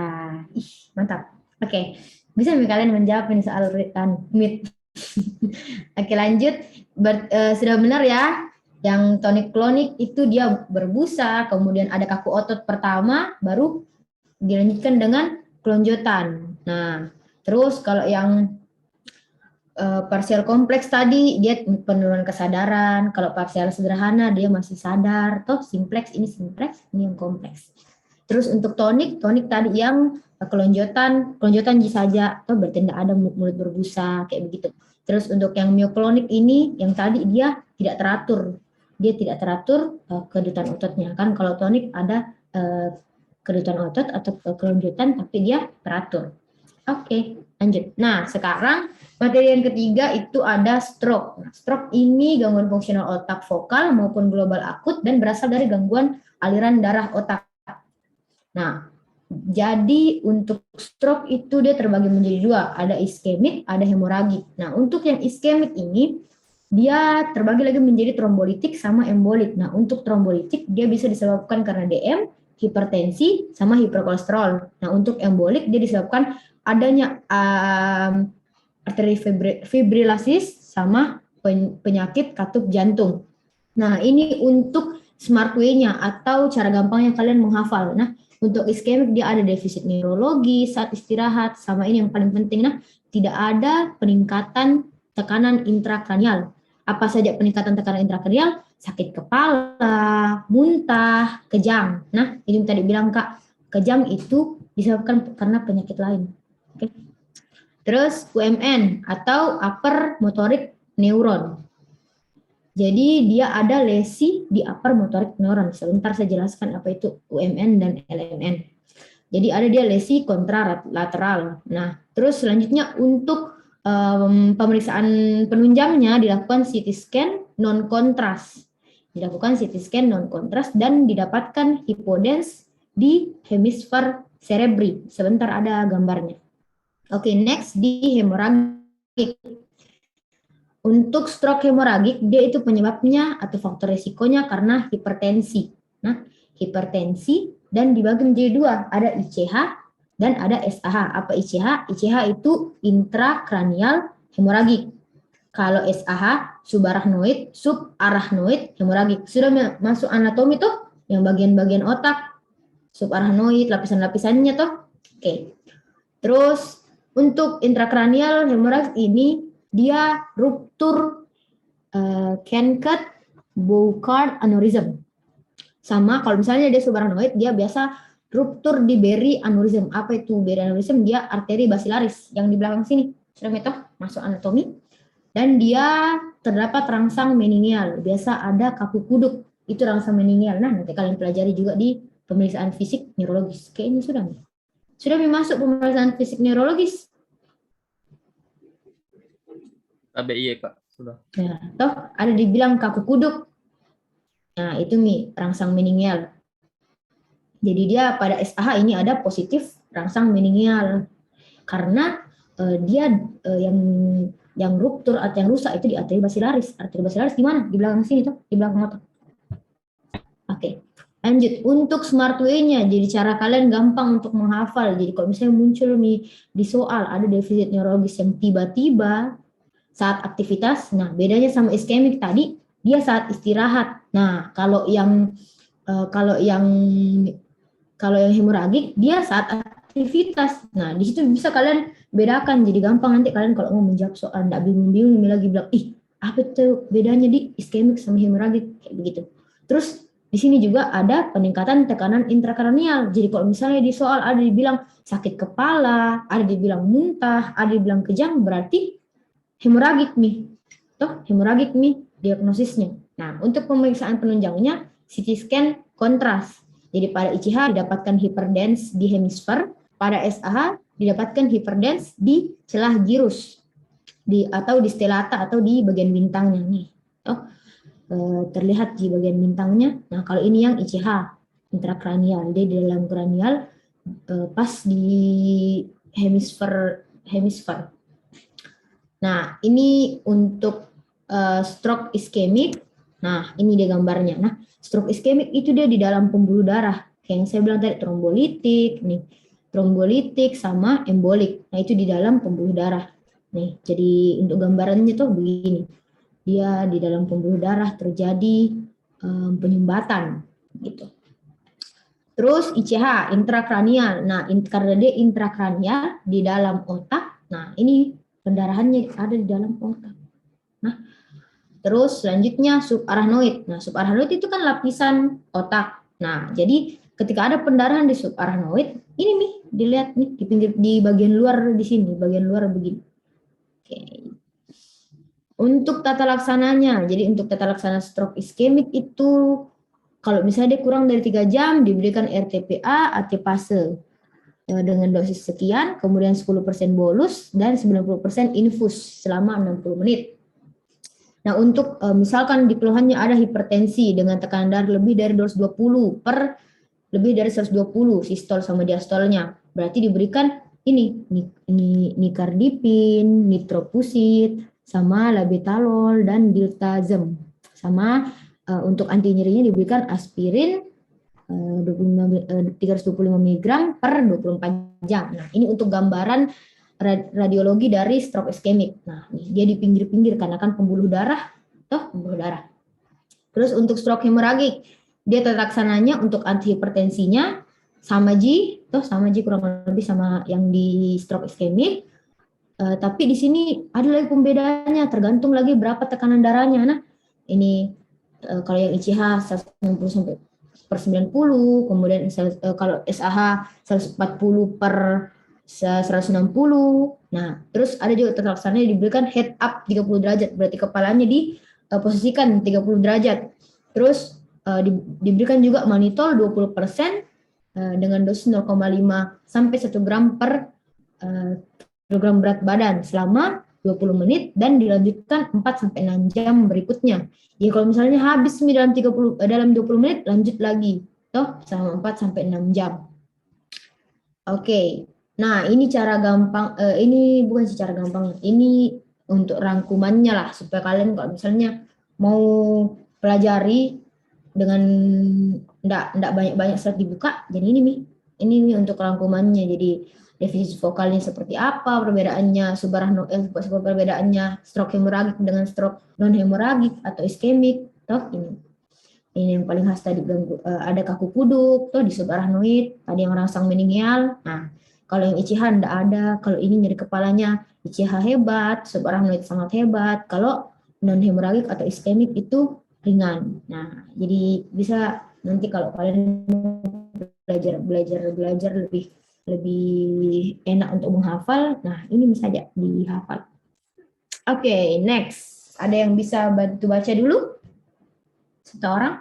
Speaker 3: mantap. Oke, bisa nih kalian menjawab ini soal MIT. Oke, lanjut. Sudah benar ya? Yang tonik-klonik itu dia berbusa, kemudian ada kaku otot pertama, baru dilanjutkan dengan kelonjotan. Nah, terus kalau yang parsial kompleks tadi dia penurunan kesadaran, kalau parsial sederhana dia masih sadar, toh simplex ini yang kompleks. Terus untuk tonik tadi yang kelonjotan saja, toh berarti tidak ada mulut berbusa kayak begitu. Terus untuk yang mioklonik ini yang tadi dia tidak teratur kedutan ototnya kan. Kalau tonik ada kedutan otot atau kelonjotan tapi dia teratur. Oke, lanjut. Nah, sekarang materi yang ketiga itu ada stroke. Nah, stroke ini gangguan fungsional otak vokal maupun global akut dan berasal dari gangguan aliran darah otak. Nah, jadi untuk stroke itu dia terbagi menjadi dua, ada iskemik, ada hemoragik. Nah, untuk yang iskemik ini dia terbagi lagi menjadi trombolitik sama embolik. Nah, untuk trombolitik dia bisa disebabkan karena DM, hipertensi, sama hiperkolesterol. Nah, untuk embolik dia disebabkan adanya arteri fibrilasis sama penyakit katup jantung. Nah, ini untuk smart way-nya atau cara gampangnya kalian menghafal. Nah, untuk iskemik dia ada defisit neurologi saat istirahat, sama ini yang paling penting, nah, tidak ada peningkatan tekanan intrakranial. Apa saja peningkatan tekanan intrakranial? Sakit kepala, muntah, kejang. Nah, ini tadi bilang Kak, kejang itu disebabkan karena penyakit lain. Oke. Terus UMN atau upper motoric neuron. Jadi dia ada lesi di upper motoric neuron. Sebentar saya jelaskan apa itu UMN dan LMN. Jadi ada dia lesi kontralateral. Nah, terus selanjutnya untuk pemeriksaan penunjangnya dilakukan CT scan non kontras. Dan didapatkan hipodens di hemisfer cerebri. Sebentar ada gambarnya. Oke, next di hemoragik. Untuk stroke hemoragik, dia itu penyebabnya atau faktor resikonya karena hipertensi. Nah, hipertensi dan dibagi menjadi dua, ada ICH dan ada SAH. Apa ICH? ICH itu intrakranial hemoragik. Kalau SAH, subarachnoid, subarachnoid hemoragik. Sudah masuk anatomi tuh, yang bagian-bagian otak. subarachnoid, lapisan-lapisannya toh. Oke. Terus untuk intrakranial hemorrhagik ini dia ruptur Kenket Bouchard aneurysm. Sama kalau misalnya dia subarachnoid, dia biasa ruptur di Berry aneurysm. Apa itu Berry aneurysm? Dia arteri basilaris yang di belakang sini. Sudah toh masuk anatomi. Dan dia terdapat rangsang meningeal. Biasa ada kaku kuduk. Itu rangsang meningeal. Nah, nanti kalian pelajari juga di pemeriksaan fisik neurologis. Kayaknya sudah. Sudah masuk pemeriksaan fisik neurologis.
Speaker 1: Iya, Kak. Sudah.
Speaker 3: Nah, toh ada dibilang kaku kuduk. Nah, itu rangsang meningeal. Jadi dia pada SAH ini ada positif rangsang meningeal. Karena dia yang ruptur atau yang rusak itu di arteri basilaris. Arteri basilaris di mana? Di belakang sini tuh, di belakang otak. Oke. Lanjut untuk smart way-nya. Jadi cara kalian gampang untuk menghafal. Jadi kalau misalnya muncul di soal ada defisit neurologis yang tiba-tiba saat aktivitas, nah bedanya sama iskemik tadi, dia saat istirahat. Nah, kalau yang hemoragik dia saat aktivitas. Nah, di situ bisa kalian bedakan. Jadi gampang nanti kalian kalau mau menjawab soal enggak bingung-bingung lagi bilang, apa itu bedanya di iskemik sama hemoragik kayak begitu. Terus di sini juga ada peningkatan tekanan intrakranial. Jadi kalau misalnya di soal ada dibilang sakit kepala, ada dibilang muntah, ada dibilang kejang, berarti hemoragik hemoragik diagnosisnya. Nah, untuk pemeriksaan penunjangnya CT scan kontras. Jadi pada ICH didapatkan hyperdense di hemisfer, pada SAH didapatkan hyperdense di celah girus atau di stellata atau di bagian bintangnya nih. Terlihat di bagian bintangnya. Nah, kalau ini yang ICH intrakranial, dia di dalam kranial pas di hemisfer. Nah, ini untuk stroke iskemik. Nah, ini dia gambarnya. Nah, stroke iskemik itu dia di dalam pembuluh darah. Kayak yang saya bilang tadi, trombolitik sama embolik. Nah, itu di dalam pembuluh darah. Nih, jadi untuk gambarannya tuh begini. Dia di dalam pembuluh darah terjadi penyumbatan gitu. Terus ICH intrakranial. Nah, karena dia intrakranial di dalam otak. Nah, ini pendarahannya ada di dalam otak. Nah, terus selanjutnya subarachnoid. Nah, subarachnoid itu kan lapisan otak. Nah, jadi ketika ada pendarahan di subarachnoid, ini nih dilihat nih di pinggir di bagian luar di sini, bagian luar begini. Oke. Untuk tata laksananya, jadi untuk tata laksana stroke iskemik itu kalau misalnya dia kurang dari 3 jam diberikan RTPA atipase dengan dosis sekian, kemudian 10% bolus dan 90% infus selama 60 menit. Nah, untuk misalkan di keluhannya ada hipertensi dengan tekanan darah lebih dari 220 per lebih dari 120 sistol sama diastolnya, berarti diberikan ini nicardipin, nitroprusid, sama labetalol dan diltazem. Sama untuk anti nyerinya diberikan aspirin 325 mg per 24 jam. Nah, ini untuk gambaran radiologi dari stroke iskemik. Nah, dia di pinggir-pinggir karena kan pembuluh darah. Terus untuk stroke hemoragik, dia tata laksananya untuk antihipertensinya sama Ji kurang lebih sama yang di stroke iskemik. Tapi di sini ada lagi pembedaannya, tergantung lagi berapa tekanan darahnya. Nah, ini kalau yang ICH 160 sampai per 90, kemudian kalau SAH 140 per 160. Nah, terus ada juga tata laksananya diberikan head up 30 derajat, berarti kepalanya diposisikan 30 derajat. Terus diberikan juga mannitol 20% dengan dosis 0,5 sampai 1 gram per kilogram berat badan selama 20 menit dan dilanjutkan 4 sampai 6 jam berikutnya. Ya kalau misalnya habis dalam 20 menit lanjut lagi selama 4 sampai 6 jam. Oke. Nah, ini cara gampang, ini bukan secara gampang, ini untuk rangkumannya lah, supaya kalian kalau misalnya mau pelajari dengan enggak banyak-banyak slide dibuka, jadi ini untuk rangkumannya. Jadi defisit vokalnya seperti apa, perbedaannya perbedaannya stroke hemoragik dengan stroke non hemoragik atau iskemik, ini. Ini yang paling khas tadi ada kaku kuduk, tuh di subarachnoid, tadi yang rangsang meningial. Nah, kalau yang Ichiha enggak ada, kalau ini nyeri kepalanya Ichiha hebat, subarachnoid sangat hebat. Kalau non hemoragik atau iskemik itu ringan. Nah, jadi bisa nanti kalau kalian belajar lebih enak untuk menghafal. Nah, ini bisa aja dihafal. Oke, next. Ada yang bisa bantu baca dulu? Satu orang?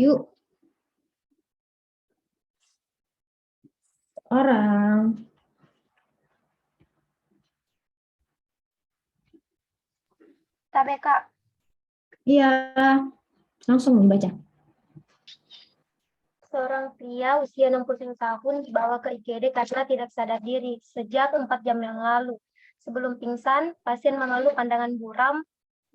Speaker 3: Yuk. Orang.
Speaker 4: Tapi Kak,
Speaker 3: Iya, langsung membaca.
Speaker 4: seorang pria usia 60 tahun dibawa ke IGD karena tidak sadar diri sejak 4 jam yang lalu. Sebelum pingsan, pasien mengeluh pandangan buram,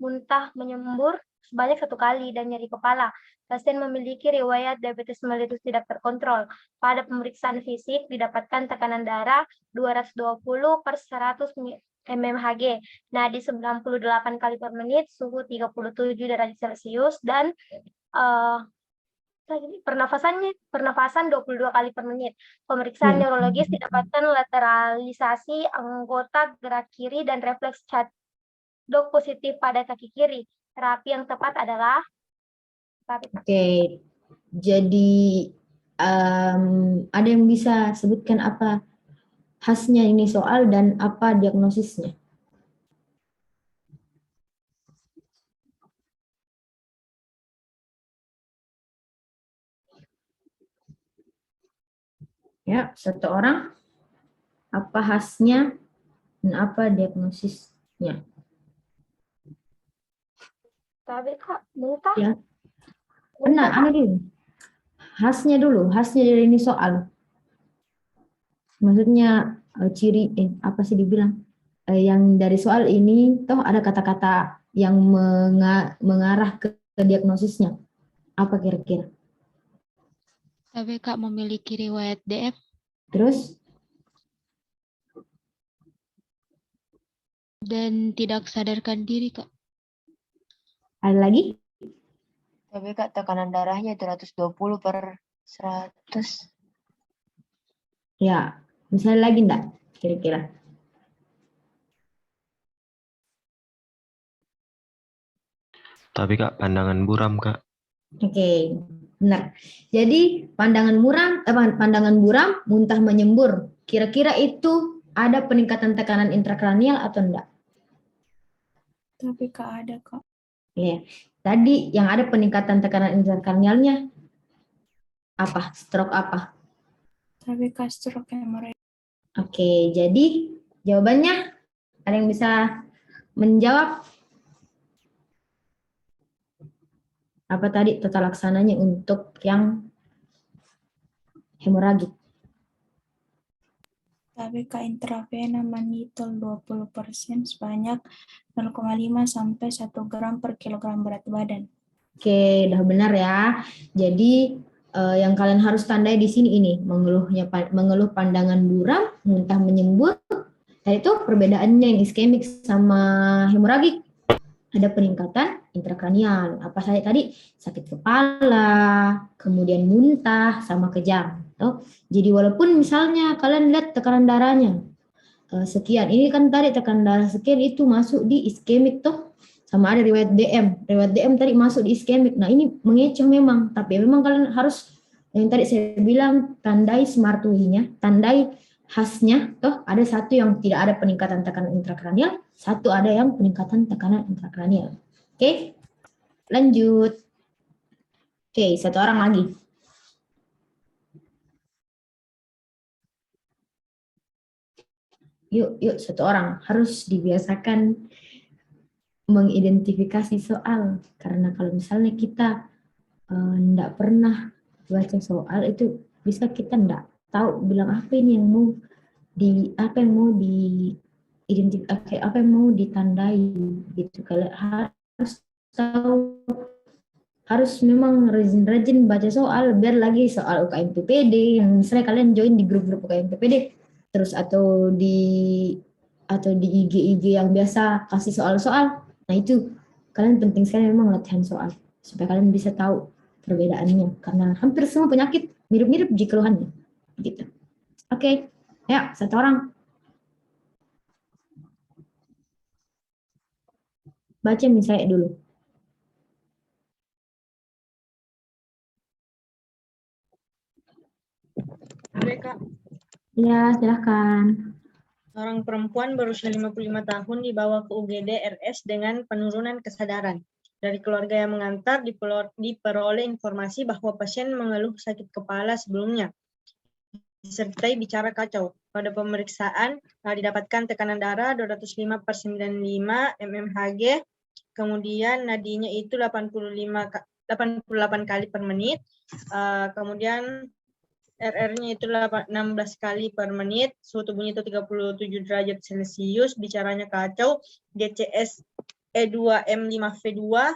Speaker 4: muntah menyembur sebanyak 1 kali dan nyeri kepala. Pasien memiliki riwayat diabetes mellitus tidak terkontrol. Pada pemeriksaan fisik didapatkan tekanan darah 220/100 mmHg, nadi 98 kali per menit, suhu 37 derajat Celcius, dan pernafasan 22 kali per menit. Pemeriksaan neurologis didapatkan lateralisasi anggota gerak kiri dan refleks cadok positif pada kaki kiri. Terapi yang tepat adalah
Speaker 3: Oke, jadi ada yang bisa sebutkan apa khasnya ini soal dan apa diagnosisnya? Ya, satu orang. Apa khasnya dan apa diagnosisnya?
Speaker 4: tapi Kak, muntah.
Speaker 3: Ya. Benar, dulu. Khasnya dulu, khasnya dari ini soal. Maksudnya ciri apa sih dibilang? Yang dari soal ini toh ada kata-kata yang mengarah ke diagnosisnya. Apa kira-kira?
Speaker 5: Tapi Kak memiliki riwayat DF.
Speaker 3: Terus?
Speaker 5: Dan tidak sadarkan diri Kak.
Speaker 3: Ada lagi?
Speaker 5: Tapi Kak tekanan darahnya 120/100.
Speaker 3: Ya, misalnya lagi enggak kira-kira?
Speaker 8: Tapi Kak, pandangan buram Kak.
Speaker 3: Oke, benar. Jadi pandangan buram, muntah menyembur. Kira-kira itu ada peningkatan tekanan intrakranial atau enggak?
Speaker 9: Tapi Kak ada Kak.
Speaker 3: Ya. Tadi yang ada peningkatan tekanan intrakranialnya apa? Stroke apa?
Speaker 9: Tapi Kak stroke hemorrhage.
Speaker 3: Oke, jadi jawabannya ada yang bisa menjawab? Apa tadi tata laksananya untuk yang hemoragik?
Speaker 9: Tapi Kak intravena manitol 20% sebanyak 0,5 sampai 1 gram per kilogram berat badan.
Speaker 3: Oke, udah benar ya. Jadi yang kalian harus tandai di sini ini mengeluh pandangan buram, muntah menyembur. Nah, itu perbedaannya yang iskemik sama hemoragik. Ada peningkatan intrakranial. Apa saja tadi? Sakit kepala, kemudian muntah, sama kejang. Tuh. Jadi walaupun misalnya kalian lihat tekanan darahnya sekian, ini kan tadi tekanan darah sekian itu masuk di iskemik tuh. Sama ada riwayat DM tadi masuk di iskemik. Nah ini mengecoh memang, tapi memang kalian harus yang tadi saya bilang tandai smart way-nya, tandai khasnya, toh ada satu yang tidak ada peningkatan tekanan intrakranial, satu ada yang peningkatan tekanan intrakranial. Oke, lanjut. Oke, satu orang lagi. Yuk, satu orang harus dibiasakan mengidentifikasi soal, karena kalau misalnya kita enggak pernah baca soal itu bisa kita enggak tahu bilang apa ini yang mau identifikasi, apa yang mau ditandai gitu. Kalau harus tahu, harus memang rajin-rajin baca soal, biar lagi soal UKM PPD yang misalnya kalian join di grup-grup UKM PPD terus atau di atau di IG yang biasa kasih soal-soal. Nah itu kalian penting sekali memang latihan soal supaya kalian bisa tahu perbedaannya karena hampir semua penyakit mirip-mirip di keluhannya. Gitu. Oke, ya satu orang. Baca misalnya dulu.
Speaker 6: Oke, Kak.
Speaker 3: Ya, silahkan.
Speaker 6: Seorang perempuan berusia 55 tahun dibawa ke UGD RS dengan penurunan kesadaran. Dari keluarga yang mengantar diperoleh informasi bahwa pasien mengeluh sakit kepala sebelumnya, disertai bicara kacau. Pada pemeriksaan didapatkan tekanan darah 205/95 mmHg, kemudian nadinya itu 88 kali per menit, kemudian RR-nya itu 16 kali per menit, suhu tubuhnya itu 37 derajat Celcius, bicaranya kacau, DCS E2M5V2,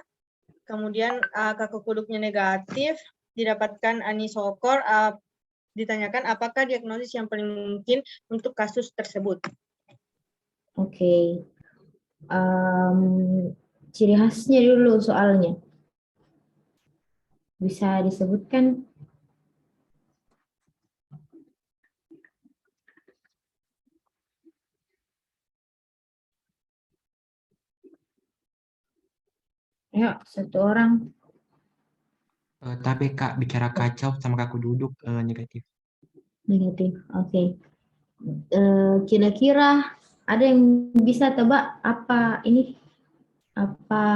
Speaker 6: kemudian kakak kuduknya negatif, didapatkan anisokor, ditanyakan apakah diagnosis yang paling mungkin untuk kasus tersebut.
Speaker 3: Oke. Ciri khasnya dulu soalnya. Bisa disebutkan? Ya, satu orang.
Speaker 10: Tapi Kak bicara kacau sama Kak duduk negatif.
Speaker 3: Negatif, oke. Kira-kira ada yang bisa tebak apa ini? Apa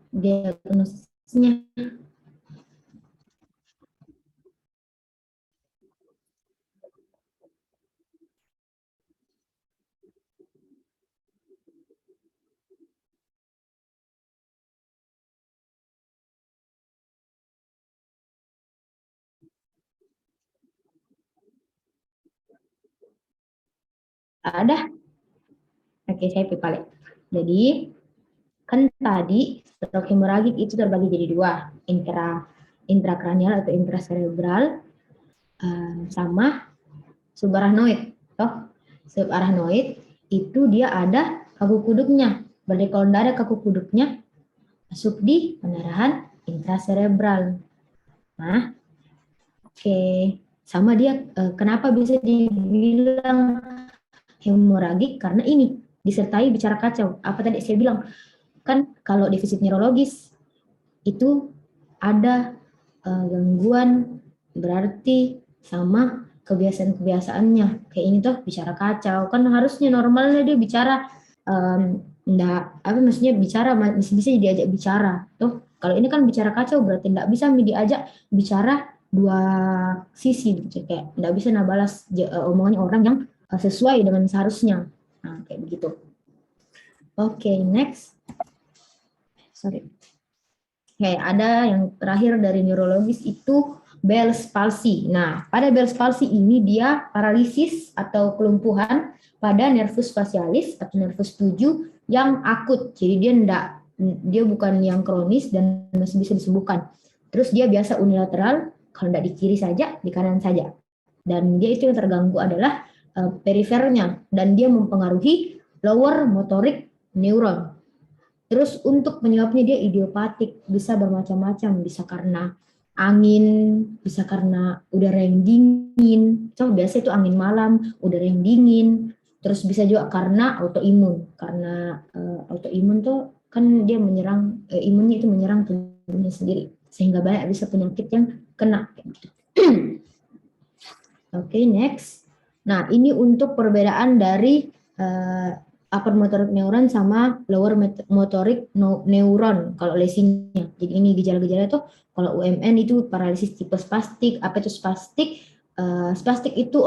Speaker 3: diagnosisnya? Ada? Oke, saya balik. Jadi, kan tadi stroke hemoragik itu terbagi jadi dua, intrakranial atau intracerebral sama subarachnoid. Toh, subarachnoid itu dia ada kaku kuduknya. Berarti kalau tidak ada kaku kuduknya, masuk di pendarahan intracerebral. Nah, oke. Sama dia, kenapa bisa dibilang hemoragik? Karena ini disertai bicara kacau. Apa tadi saya bilang? Kan kalau defisit neurologis itu ada gangguan berarti sama kebiasaan-kebiasaannya. Kayak ini tuh bicara kacau. Kan harusnya normalnya dia bicara maksudnya bicara masih bisa diajak bicara. Tuh, kalau ini kan bicara kacau berarti enggak bisa diajak bicara dua sisi gitu. Kayak enggak bisa balas omongannya orang yang sesuai dengan seharusnya. Nah, kayak begitu. Oke, next. Sorry. Oke, ada yang terakhir dari neurologis itu Bell's palsy. Nah, pada Bell's palsy ini dia paralisis atau kelumpuhan pada nervus facialis atau nervus 7 yang akut. Jadi dia bukan yang kronis dan masih bisa disembuhkan. Terus dia biasa unilateral, kalau tidak di kiri saja, di kanan saja. Dan dia itu yang terganggu adalah perifernya dan dia mempengaruhi lower motoric neuron. Terus untuk penyebabnya dia idiopatik, bisa bermacam-macam, bisa karena angin, bisa karena udara yang dingin. Biasa itu angin malam, udara yang dingin. Terus bisa juga karena autoimun, karena autoimun tuh kan dia menyerang imunnya itu menyerang tubuhnya sendiri, sehingga banyak bisa penyakit yang kena. Oke, next. Nah, ini untuk perbedaan dari upper motoric neuron sama lower motoric neuron kalau lesinya. Jadi ini gejala-gejala itu kalau UMN itu paralisis tipe spastik. Apa itu spastik? Spastik itu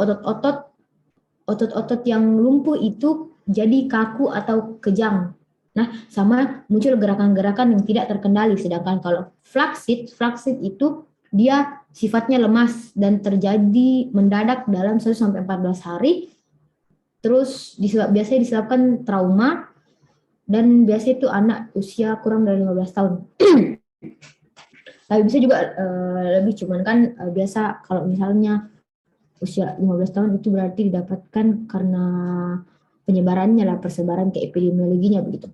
Speaker 3: otot-otot yang lumpuh itu jadi kaku atau kejang. Nah, sama muncul gerakan-gerakan yang tidak terkendali. Sedangkan kalau flaccid itu dia sifatnya lemas dan terjadi mendadak dalam 1-14 hari. Terus biasanya disebabkan trauma dan biasanya itu anak usia kurang dari 15 tahun. Tapi bisa juga lebih, cuman kan biasa kalau misalnya usia 15 tahun itu berarti didapatkan karena penyebarannya lah, persebaran ke epidemiologinya begitu.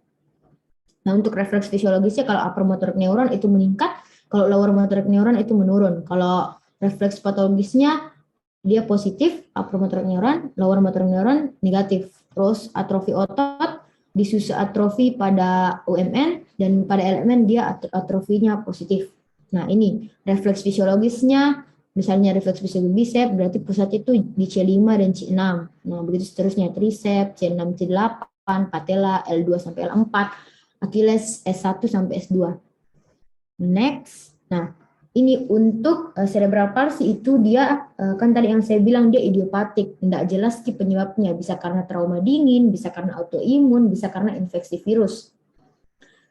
Speaker 3: Nah, untuk refleks fisiologisnya kalau upper motoric neuron itu meningkat, kalau lower motoric neuron itu menurun. Kalau refleks patologisnya dia positif, upper motoric neuron, lower motoric neuron negatif. Terus atrofi otot, disusu atrofi pada UMN, dan pada elemen dia atrofinya positif. Nah, ini refleks fisiologisnya, misalnya refleks fisiologis bicep, berarti pusat itu di C5 dan C6. Nah, begitu seterusnya, tricep, C6, C8, patella, L2 sampai L4, Achilles S1 sampai S2. Next. Nah, ini untuk cerebral palsy itu dia kan tadi yang saya bilang dia idiopatik, tidak jelas penyebabnya, bisa karena trauma dingin, bisa karena autoimun, bisa karena infeksi virus.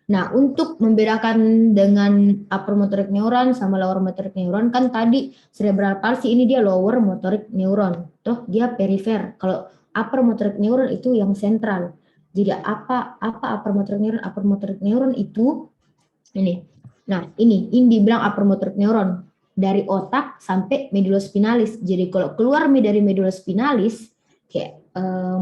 Speaker 3: Nah, untuk membedakan dengan upper motoric neuron sama lower motoric neuron, kan tadi cerebral palsy ini dia lower motoric neuron, toh dia perifer. Kalau upper motoric neuron itu yang sentral. Jadi apa upper motoric neuron? Upper motoric neuron itu ini. Nah, ini dibilang upper motoric neuron dari otak sampai medullospinalis. Jadi kalau keluar dari medullospinalis kayak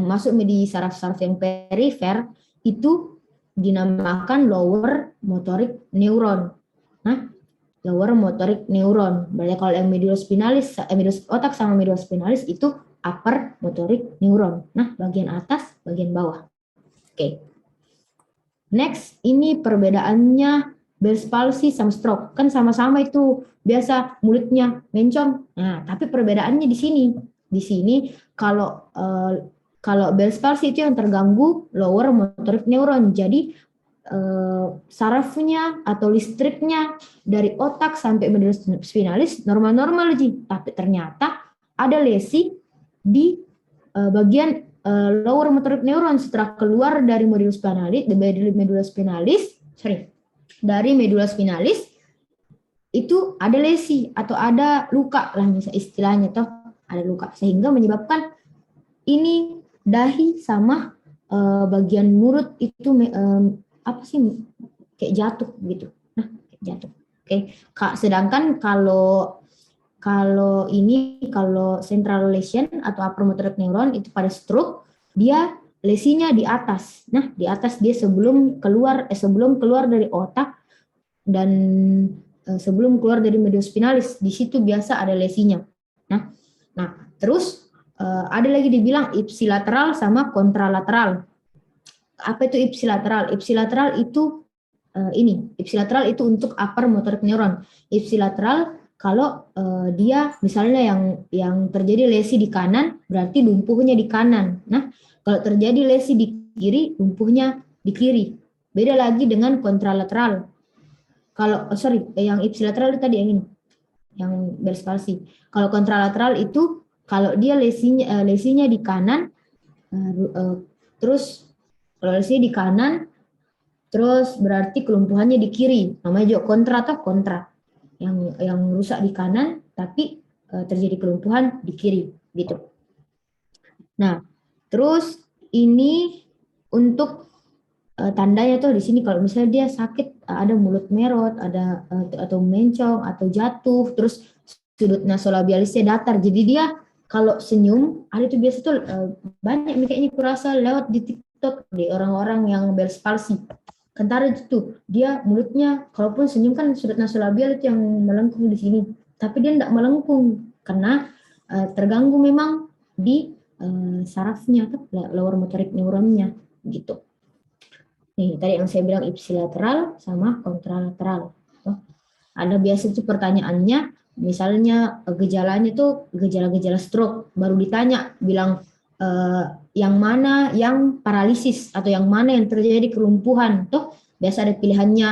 Speaker 3: masuk di saraf-saraf yang perifer itu dinamakan lower motoric neuron. Nah, lower motoric neuron. Berarti kalau yang medullospinalis, otak sama medullospinalis itu upper motoric neuron. Nah, bagian atas, bagian bawah. Oke. Next, ini perbedaannya Bell's palsy sama stroke. Kan sama-sama itu biasa mulutnya mencong. Nah, tapi perbedaannya di sini. Di sini kalau Bell's palsy itu yang terganggu lower motoric neuron. Jadi sarafnya atau listriknya dari otak sampai medullospinalis normal-normal aja. Tapi ternyata ada lesi di bagian lower motoric neuron setelah keluar dari dari medullospinalis itu ada lesi atau ada luka lah misalnya istilahnya toh ada luka sehingga menyebabkan ini dahi sama bagian mulut itu kayak jatuh gitu. Nah, kayak jatuh. Oke. Sedangkan kalau central lesion atau upper motoric neuron itu pada stroke dia lesinya di atas. Nah, di atas dia sebelum keluar dari otak dan sebelum keluar dari medullospinalis, di situ biasa ada lesinya. Nah, terus ada lagi dibilang ipsilateral sama kontralateral. Apa itu ipsilateral? Ipsilateral itu ipsilateral itu untuk upper motoric neuron. Ipsilateral kalau dia misalnya yang terjadi lesi di kanan, berarti lumpuhnya di kanan. Nah, kalau terjadi lesi di kiri, lumpuhnya di kiri. Beda lagi dengan kontralateral. Kalau yang ipsilateral tadi yang ini, yang Bell's palsy. Kalau kontralateral itu kalau dia lesinya di kanan, terus kalau lesinya di kanan, terus berarti kelumpuhannya di kiri. Namanya juga kontra. Yang rusak di kanan, tapi terjadi kelumpuhan di kiri, gitu. Nah, terus ini untuk tandanya tuh di sini kalau misalnya dia sakit, ada mulut merot, ada atau mencong atau jatuh, terus sudut nasolabialisnya datar. Jadi dia kalau senyum, ada tuh biasa tuh banyak kayaknya kurasa lewat di TikTok di orang-orang yang Bell's palsy. Kentara itu dia mulutnya kalaupun senyum kan sudut nasolabial itu yang melengkung di sini, tapi dia tidak melengkung karena terganggu memang di sarafnya atau lower motoric neuronnya gitu. Nih tadi yang saya bilang ipsilateral sama kontralateral. Ada biasa itu pertanyaannya, misalnya gejalanya tuh gejala-gejala stroke, baru ditanya bilang yang mana yang paralisis atau yang mana yang terjadi kelumpuhan. Tuh biasa ada pilihannya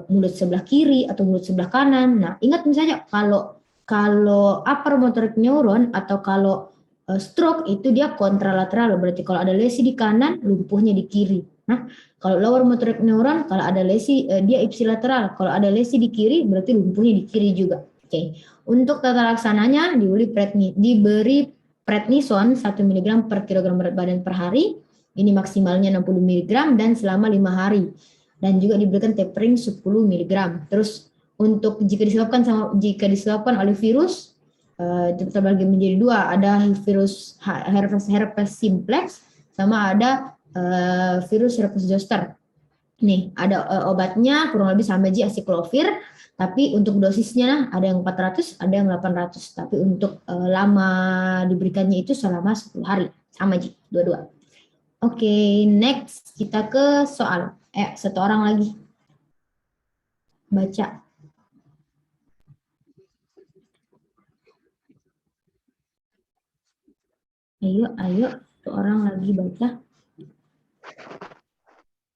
Speaker 3: mulut sebelah kiri atau mulut sebelah kanan. Nah, ingat misalnya kalau upper motoric neuron atau kalau stroke itu dia kontralateral, berarti kalau ada lesi di kanan, lumpuhnya di kiri. Nah, kalau lower motoric neuron kalau ada lesi dia ipsilateral, kalau ada lesi di kiri berarti lumpuhnya di kiri juga. Oke. Untuk tata laksananya diberi prednison 1 mg per kilogram berat badan per hari, ini maksimalnya 60 mg dan selama 5 hari. Dan juga diberikan tapering 10 mg. Terus untuk jika disebabkan oleh virus, terbagi menjadi 2, ada virus herpes simplex sama ada virus herpes zoster. Nih, ada obatnya kurang lebih sama aja asiklovir, tapi untuk dosisnya ada yang 400, ada yang 800. Tapi untuk lama diberikannya itu selama 10 hari. Sama aja, dua-dua. Oke, next kita ke soal. Satu orang lagi. Baca. Ayo, satu orang lagi baca.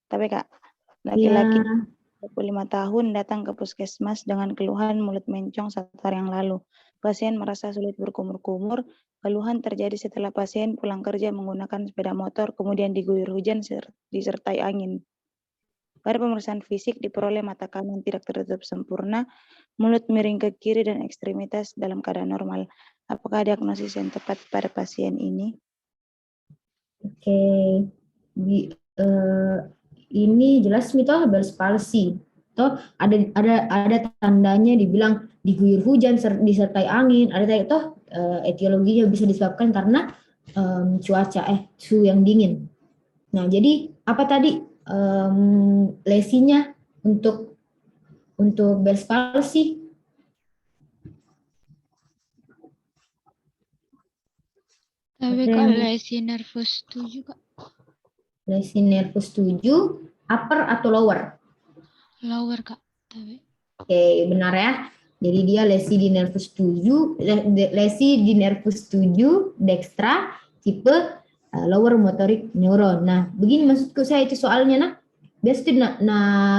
Speaker 7: Tapi Kak, laki-laki
Speaker 3: Ya.
Speaker 7: 25 tahun datang ke puskesmas dengan keluhan mulut mencong 1 hari yang lalu. Pasien merasa sulit berkumur-kumur. Keluhan terjadi setelah pasien pulang kerja menggunakan sepeda motor, kemudian diguyur hujan disertai angin. Pada pemeriksaan fisik diperoleh mata kanan tidak tertutup sempurna, mulut miring ke kiri dan ekstremitas dalam keadaan normal. Apakah diagnosis yang tepat pada pasien ini?
Speaker 3: Oke. Ini jelas mito Bell's palsy. Toh ada tandanya dibilang diguyur hujan disertai angin, ada tadi toh etiologinya bisa disebabkan karena cuaca suhu yang dingin. Nah, jadi apa tadi lesinya untuk Bell's palsy?
Speaker 11: Tapi kalau lesi nervus 7 Kak.
Speaker 3: Lesi nervus 7, upper atau lower?
Speaker 11: Lower Kak. Tapi.
Speaker 3: Oke, benar ya. Jadi dia lesi di nervus 7, lesi di nervus 7 dextra tipe lower motoric neuron. Nah, begini maksudku saya itu soalnya nah. Biasanya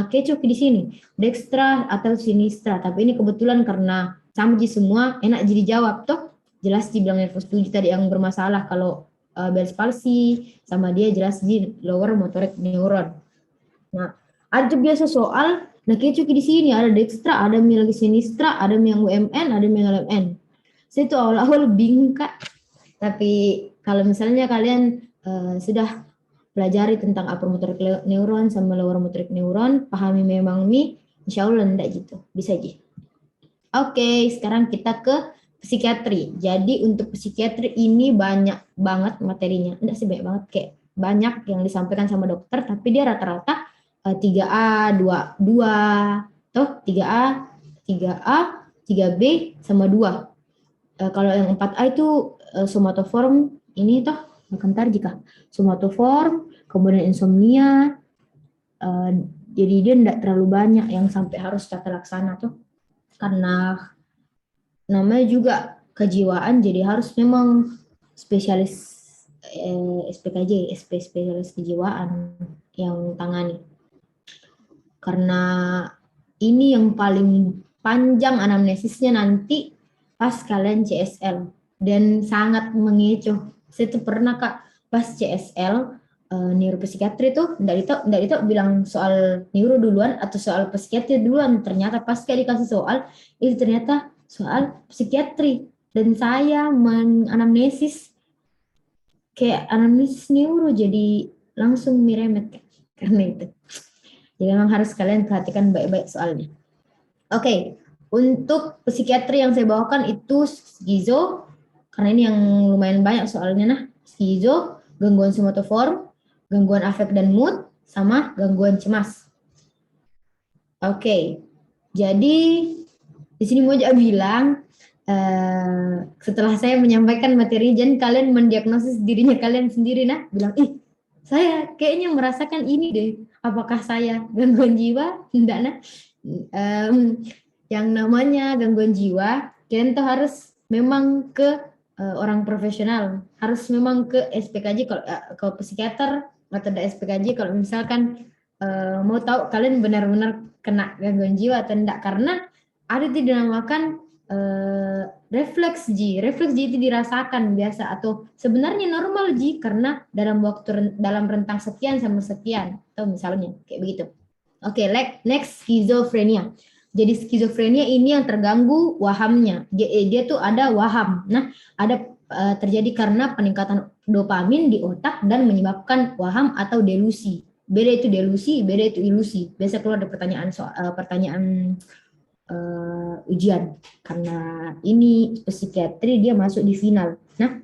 Speaker 3: kecok di sini dextra atau sinistra, tapi ini kebetulan karena sama semua enak jadi jawab toh. Jelas dibilang nervus 7 tadi yang bermasalah, kalau Bell's palsy sama dia jelas di lower motoric neuron. Nah, ada biasa soal, nah kecok di sini ada dextra, ada yang lagi sinistra, ada yang UMN, ada yang LMN. Saya tuh awal-awal bingung Kak. Tapi kalau misalnya kalian sudah pelajari tentang upper motoric neuron sama lower motoric neuron, pahami memang insya Allah enggak gitu, bisa aja. Oke, sekarang kita ke psikiatri. Jadi untuk psikiatri ini banyak banget materinya. Enggak sih banyak banget, kayak banyak yang disampaikan sama dokter, tapi dia rata-rata 3A, 2, toh 3A, 3B sama 2. Kalau yang 4A itu somatoform ini toh bentar jika somatoform, kemudian insomnia. Jadi dia enggak terlalu banyak yang sampai harus tata laksana tuh. Karena namanya juga kejiwaan, jadi harus memang spesialis SPKJ, spesialis kejiwaan yang tangani. Karena ini yang paling panjang anamnesisnya nanti pas kalian CSL dan sangat mengecoh. Saya tuh pernah Kak pas CSL neuropsikiatri tuh enggak ditahu bilang soal neuro duluan atau soal psikiatri duluan. Ternyata pas kayak dikasih soal itu ternyata soal psikiatri, dan saya menganamnesis kayak anamnesis neuro, jadi langsung miremet karena itu. Jadi memang harus kalian perhatikan baik-baik soalnya. Oke, untuk psikiatri yang saya bawakan itu skizo, karena ini yang lumayan banyak soalnya nah. Skizo, gangguan somatoform, gangguan afek dan mood, sama gangguan cemas. Oke, jadi di sini mau bilang setelah saya menyampaikan materi, jangan kalian mendiagnosis dirinya kalian sendiri nah, bilang saya kayaknya merasakan ini deh, apakah saya gangguan jiwa? Enggak nah. Yang namanya gangguan jiwa kalian tuh harus memang ke orang profesional, harus memang ke SPKJ kalau psikiater atau ada SPKJ kalau misalkan mau tahu kalian benar-benar kena gangguan jiwa atau enggak, karena ada yang dinamakan refleks Ji itu dirasakan biasa atau sebenarnya normal Ji karena dalam rentang sekian sama sekian atau misalnya kayak begitu. Oke, next skizofrenia. Jadi skizofrenia ini yang terganggu wahamnya. Dia tuh ada waham. Nah, ada terjadi karena peningkatan dopamin di otak dan menyebabkan waham atau delusi. Beda itu delusi, beda itu ilusi. Biasa keluar ada pertanyaan ujian, karena ini psikiatri dia masuk di final. Nah,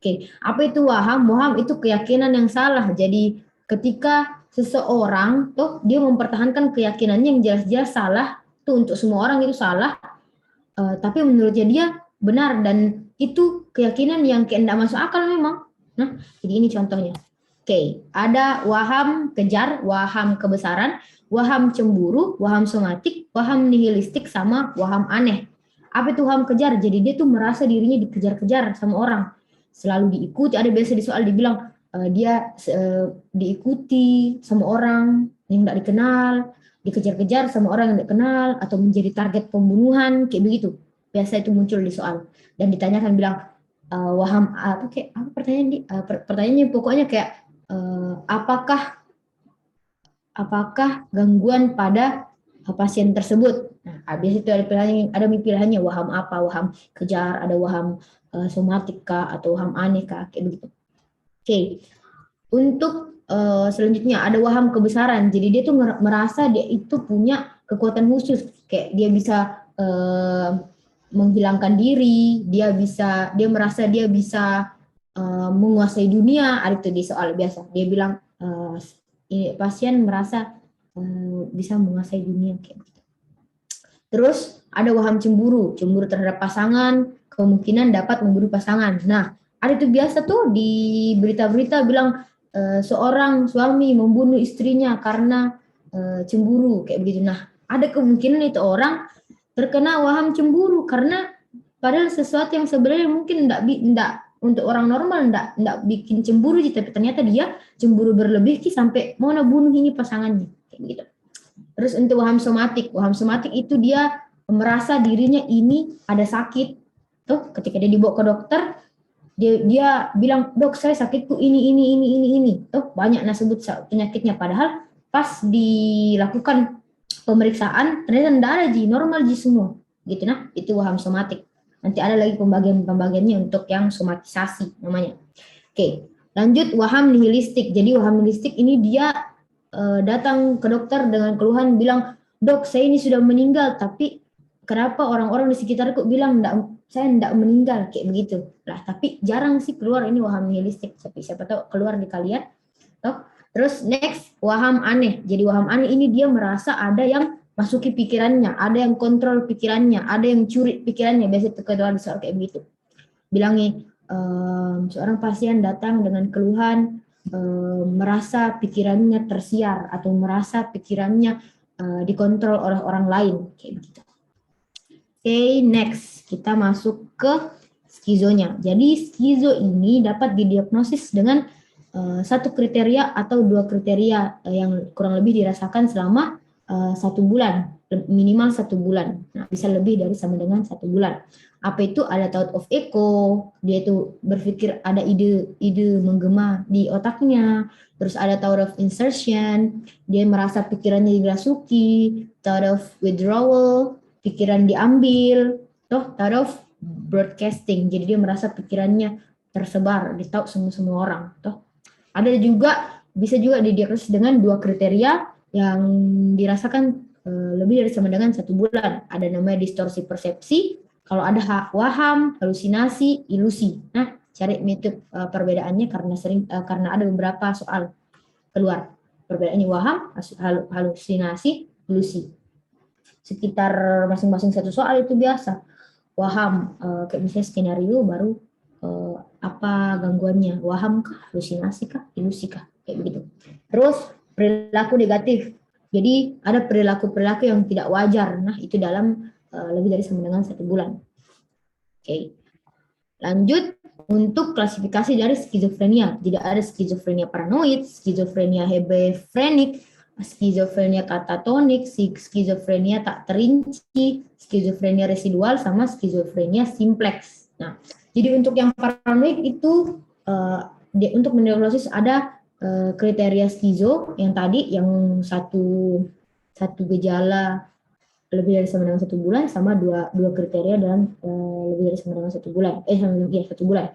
Speaker 3: Oke, apa itu waham? Waham itu keyakinan yang salah. Jadi ketika seseorang tuh dia mempertahankan keyakinannya yang jelas-jelas salah, tuh untuk semua orang itu salah, tapi menurutnya dia benar dan itu keyakinan yang kayak tidak masuk akal memang. Nah, jadi ini contohnya. Oke, ada waham kejar, waham kebesaran, waham cemburu, waham somatik, waham nihilistik, sama waham aneh. Apa itu waham kejar? Jadi dia tuh merasa dirinya dikejar-kejar sama orang, selalu diikuti. Ada biasa di soal dibilang dia diikuti sama orang yang tidak dikenal, dikejar-kejar sama orang yang tidak kenal, atau menjadi target pembunuhan, kayak begitu. Biasa itu muncul di soal dan ditanyakan bilang waham apa kayak apa pertanyaannya pokoknya kayak apakah gangguan pada pasien tersebut. Nah, habis itu ada pilihannya waham apa, waham kejar, ada waham somatik kah, atau waham aneh kah, kayak begitu. Oke. Untuk selanjutnya ada waham kebesaran. Jadi dia tuh merasa dia itu punya kekuatan khusus, kayak dia bisa menghilangkan diri, dia merasa dia bisa menguasai dunia. Ada itu di soal biasa. Dia bilang pasien merasa bisa menguasai dunia kayak gitu. Terus ada waham cemburu terhadap pasangan, kemungkinan dapat membunuh pasangan. Nah, ada itu biasa tuh di berita-berita bilang seorang suami membunuh istrinya karena cemburu kayak begitu. Nah, ada kemungkinan itu orang terkena waham cemburu karena padahal sesuatu yang sebenarnya mungkin enggak untuk orang normal enggak bikin cemburu, tapi ternyata dia cemburu berlebih sampai mau bunuh ini pasangannya kayak gitu. Terus untuk waham somatik itu dia merasa dirinya ini ada sakit. Tuh ketika dia dibawa ke dokter, dia bilang, "Dok, saya sakitku ini." Tuh banyak sebut penyakitnya, padahal pas dilakukan pemeriksaan ternyata enggak ada, normal semua. Gitu nah, itu waham somatik. Nanti ada lagi pembagiannya untuk yang somatisasi namanya. Oke, lanjut waham nihilistik. Jadi waham nihilistik ini dia datang ke dokter dengan keluhan bilang, "Dok, saya ini sudah meninggal, tapi kenapa orang-orang di sekitarku bilang saya enggak meninggal," kayak begitu. Lah, tapi jarang sih keluar ini waham nihilistik. Tapi siapa tahu keluar di kalian. Toh. Terus next, waham aneh. Jadi waham aneh ini dia merasa ada yang masuki pikirannya, ada yang kontrol pikirannya, ada yang curi pikirannya. Biasa ketua soal kayak begitu. Bilangnya seorang pasien datang dengan keluhan merasa pikirannya tersiar atau merasa pikirannya dikontrol oleh orang lain kayak begitu. Oke, next kita masuk ke skizonya. Jadi skizo ini dapat didiagnosis dengan satu kriteria atau dua kriteria yang kurang lebih dirasakan selama 1 bulan, minimal 1 bulan. Nah, bisa lebih dari sama dengan 1 bulan. Apa itu? Ada thought of echo, dia itu berpikir ada ide menggema di otaknya. Terus ada thought of insertion, dia merasa pikirannya dirasuki. Thought of withdrawal, pikiran diambil. Thought of broadcasting, jadi dia merasa pikirannya tersebar, ditahu semua orang. Ada juga, bisa juga didiagnosis dengan 2 kriteria yang dirasakan lebih dari sama dengan 1 bulan. Ada namanya distorsi persepsi, kalau ada waham, halusinasi, ilusi. Nah, cari metode perbedaannya karena ada beberapa soal keluar. Perbedaannya waham, halusinasi, ilusi. Sekitar masing-masing satu soal itu biasa. Waham, kayak misalnya skenario baru apa gangguannya, waham kah, halusinasi kah, ilusi kah, kayak begitu. Terus perilaku negatif. Jadi ada perilaku-perilaku yang tidak wajar. Nah, itu dalam lebih dari sama dengan 1 bulan. Oke. Lanjut untuk klasifikasi dari skizofrenia. Jadi ada skizofrenia paranoid, skizofrenia hebefrenik, skizofrenia katatonik, skizofrenia tak terinci, skizofrenia residual, sama skizofrenia simplex. Nah, jadi untuk yang paranoid itu untuk mendiagnosis ada kriteria skizo yang tadi, yang satu gejala lebih dari sama dengan 1 bulan, sama dua kriteria dan lebih dari sama dengan 1 bulan. 1 bulan.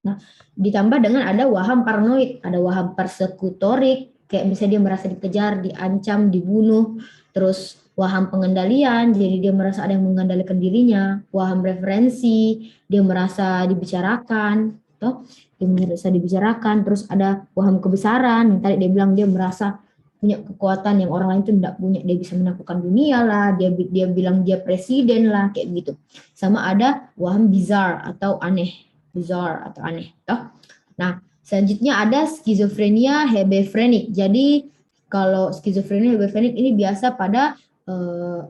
Speaker 3: Nah, ditambah dengan ada waham paranoid, ada waham persekutorik, kayak misalnya dia merasa dikejar, diancam, dibunuh. Terus waham pengendalian, jadi dia merasa ada yang mengendalikan dirinya. Waham referensi, dia merasa dibicarakan. Toh, yang bisa dibicarakan. Terus ada waham kebesaran, yang tadi dia bilang dia merasa punya kekuatan yang orang lain itu tidak punya, dia bisa menaklukkan dunia lah, dia bilang dia presiden lah, kayak gitu. Sama ada waham bizarre atau aneh, toh. Nah, selanjutnya ada skizofrenia hebefrenik. Jadi kalau skizofrenia hebefrenik ini biasa pada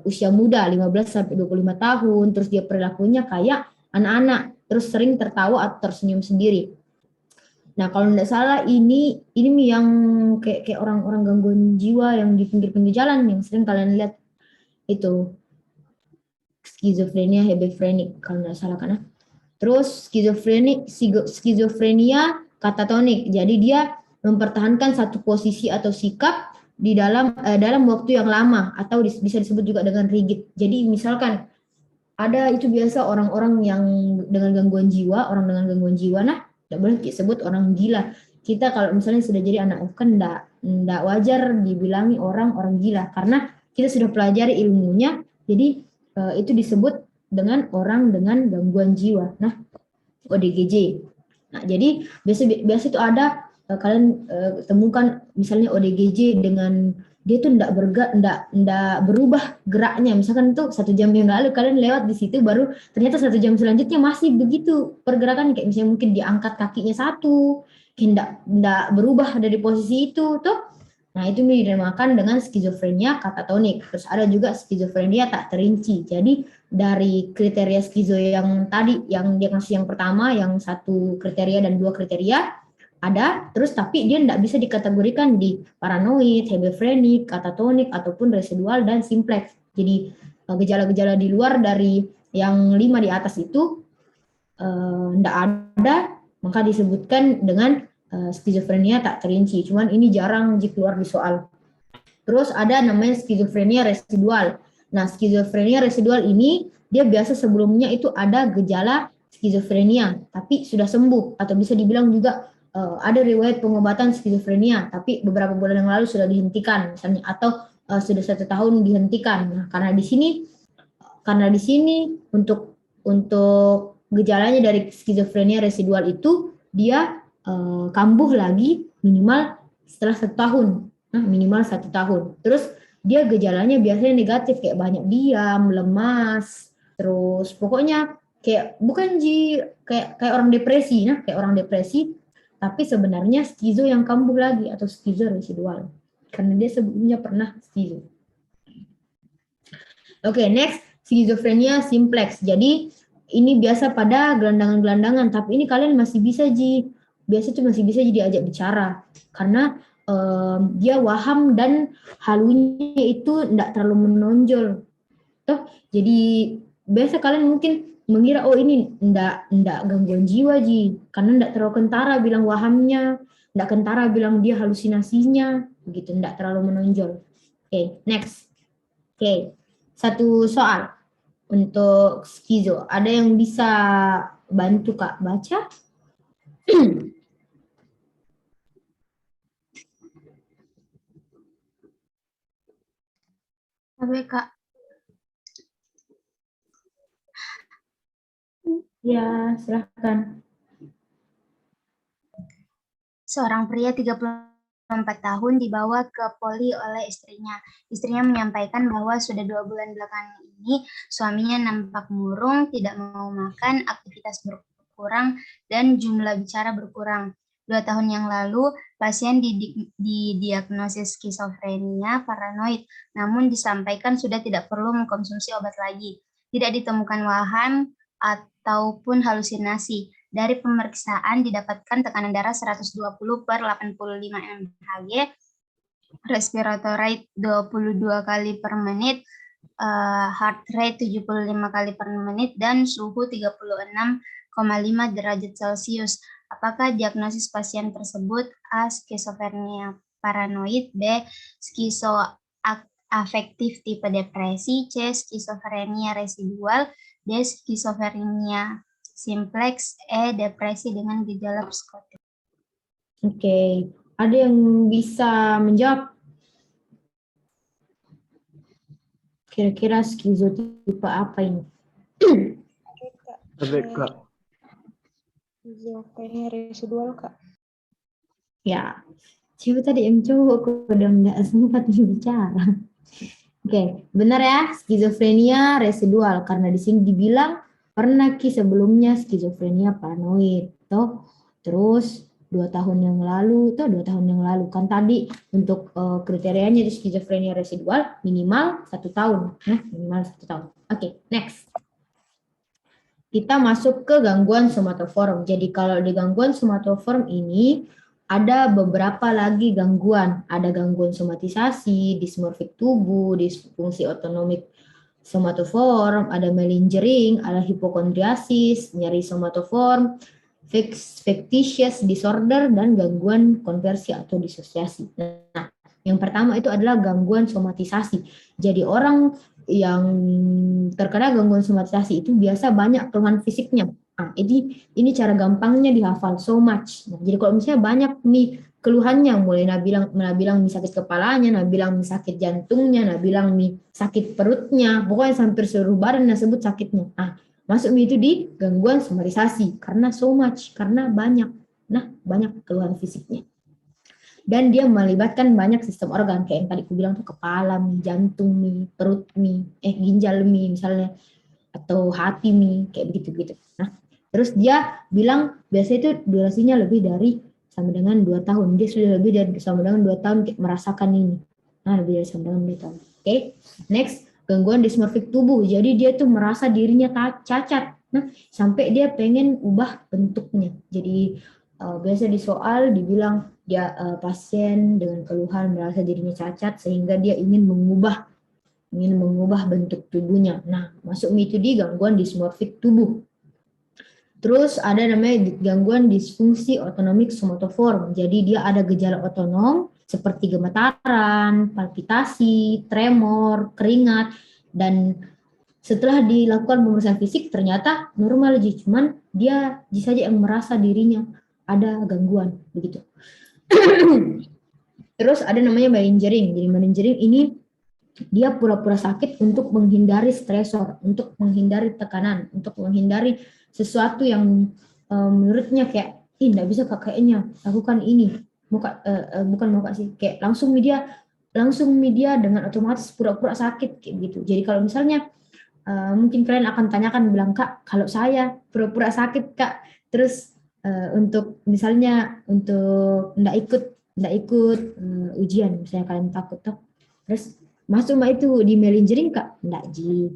Speaker 3: usia muda 15 sampai 25 tahun, terus dia perilakunya kayak anak-anak, terus sering tertawa atau tersenyum sendiri. Nah, kalau tidak salah ini yang kayak orang-orang gangguan jiwa yang di pinggir-pinggir jalan yang sering kalian lihat itu skizofrenia hebefrenik kalau tidak salah kan. Terus skizofrenia katatonik. Jadi dia mempertahankan satu posisi atau sikap di dalam waktu yang lama atau bisa disebut juga dengan rigid. Jadi misalkan ada itu biasa orang-orang yang dengan gangguan jiwa, nah tidak boleh disebut orang gila. Kita kalau misalnya sudah jadi anak FK enggak wajar dibilangi orang gila karena kita sudah pelajari ilmunya. Jadi itu disebut dengan orang dengan gangguan jiwa. Nah, ODGJ. Nah, jadi biasa itu ada kalian temukan misalnya ODGJ dengan dia tuh enggak berubah geraknya. Misalkan itu 1 jam yang lalu kalian lewat di situ, baru ternyata 1 jam selanjutnya masih begitu pergerakan, kayak misalnya mungkin diangkat kakinya satu, enggak berubah dari posisi itu tuh. Nah, itu dinamakan dengan skizofrenia katatonik. Terus ada juga skizofrenia tak terinci. Jadi dari kriteria skizo yang tadi, yang diagnosis yang pertama, yang 1 kriteria dan 2 kriteria ada, terus tapi dia tidak bisa dikategorikan di paranoid, hebefrenik, katatonik, ataupun residual dan simplex. Jadi gejala-gejala di luar dari yang 5 di atas itu tidak ada, maka disebutkan dengan skizofrenia tak terinci. Cuman ini jarang keluar di soal. Terus ada namanya skizofrenia residual. Nah, skizofrenia residual ini dia biasa sebelumnya itu ada gejala skizofrenia, tapi sudah sembuh atau bisa dibilang juga ada riwayat pengobatan skizofrenia, tapi beberapa bulan yang lalu sudah dihentikan misalnya, atau sudah 1 tahun dihentikan. Nah, karena di sini untuk gejalanya dari skizofrenia residual itu dia kambuh lagi minimal setelah 1 tahun. Nah, minimal 1 tahun. Terus dia gejalanya biasanya negatif, kayak banyak diam, lemas, terus pokoknya kayak bukan kayak orang depresi, kayak orang depresi, tapi sebenarnya skizo yang kambuh lagi atau skizo residual. Karena dia sebelumnya pernah skizo. Oke, next, skizofrenia simplex. Jadi ini biasa pada gelandangan-gelandangan, tapi ini kalian masih bisa biasa tuh masih bisa diajak bicara. Karena dia waham dan halunya itu tidak terlalu menonjol. Toh, jadi biasa kalian mungkin mengira ini enggak gangguan jiwa karena enggak terlalu kentara bilang wahamnya, enggak kentara bilang dia halusinasinya, begitu, enggak terlalu menonjol. Oke, next. Oke, 1 soal untuk skizo. Ada yang bisa bantu Kak baca?
Speaker 11: Kak.
Speaker 3: Ya, silahkan.
Speaker 11: Seorang pria 34 tahun dibawa ke poli oleh istrinya. Istrinya menyampaikan bahwa sudah 2 bulan belakangan ini suaminya nampak murung, tidak mau makan, aktivitas berkurang, dan jumlah bicara berkurang. 2 tahun yang lalu, pasien didiagnosis skizofrenia paranoid, namun disampaikan sudah tidak perlu mengkonsumsi obat lagi. Tidak ditemukan waham ataupun halusinasi. Dari pemeriksaan didapatkan tekanan darah 120/85 mmHg, respiratory rate 22 kali per menit, heart rate 75 kali per menit, dan suhu 36,5 derajat Celcius. Apakah diagnosis pasien tersebut A. Skizofrenia paranoid, B. Skizoafektif tipe depresi, C. Skizofrenia residual, D. Skizofrenia simplex, E. Depresi dengan gejala psikotik.
Speaker 3: Oke, ada yang bisa menjawab? Kira-kira skizo tipe apa ini?
Speaker 7: Skizofrenia residual, Kak.
Speaker 3: Ya, siapa tadi yang cowok? Aku udah nggak sempat bicara. Oke, benar ya, skizofrenia residual karena di sini dibilang pernah sebelumnya skizofrenia paranoid, toh. Terus 2 tahun yang lalu, kan tadi untuk kriterianya itu skizofrenia residual minimal 1 tahun, minimal 1 tahun. Oke, next. Kita masuk ke gangguan somatoform. Jadi kalau di gangguan somatoform ini ada beberapa lagi gangguan. Ada gangguan somatisasi, dismorfik tubuh, disfungsi otonomik somatoform, ada malingering, ada hipokondriasis, nyeri somatoform, factitious disorder, dan gangguan konversi atau disosiasi. Nah, yang pertama itu adalah gangguan somatisasi. Jadi orang yang terkena gangguan somatisasi itu biasa banyak keluhan fisiknya. Nah, ini cara gampangnya dihafal, so much. Nah, jadi kalau misalnya banyak nih keluhannya, mulai nah bilang nih sakit kepalanya, nah bilang nih sakit jantungnya, nah bilang nih sakit perutnya, pokoknya hampir seluruh badan nah sebut sakitnya. Nah, masuk itu di gangguan somatisasi karena so much, karena banyak. Nah, banyak keluhan fisiknya. Dan dia melibatkan banyak sistem organ kayak yang tadi aku bilang tuh kepala mie, jantung mie, perut mie, ginjal mie misalnya, atau hati mie, kayak begitu-gitu. Nah, terus dia bilang biasanya itu durasinya lebih dari sama dengan 2 tahun. Dia sudah lebih dari sama dengan 2 tahun kayak merasakan ini. Nah, lebih dari sama dengan 2 tahun. Oke, next, gangguan dismorfik tubuh. Jadi dia tuh merasa dirinya cacat. Nah, sampai dia pengen ubah bentuknya. Jadi biasa di soal dibilang dia pasien dengan keluhan merasa dirinya cacat sehingga dia ingin mengubah bentuk tubuhnya. Nah, masuk itu di gangguan dismorfik tubuh. Terus ada namanya gangguan disfungsi otonomik somatoform. Jadi dia ada gejala otonom seperti gemetaran, palpitasi, tremor, keringat, dan setelah dilakukan pemeriksaan fisik ternyata normal aja, cuman dia saja yang merasa dirinya ada gangguan begitu. Terus ada namanya malingering. Jadi malingering ini dia pura-pura sakit untuk menghindari stresor, untuk menghindari tekanan, untuk menghindari sesuatu yang menurutnya kayak nggak bisa kayaknya lakukan ini. Bukan kayak langsung media dengan otomatis pura-pura sakit kayak gitu. Jadi kalau misalnya mungkin kalian akan tanyakan bilang, Kak, kalau saya pura-pura sakit, Kak, terus untuk misalnya untuk nggak ikut ujian, misalnya kalian takut tuh, terus masuk itu di malingering, Kak, nggak ji,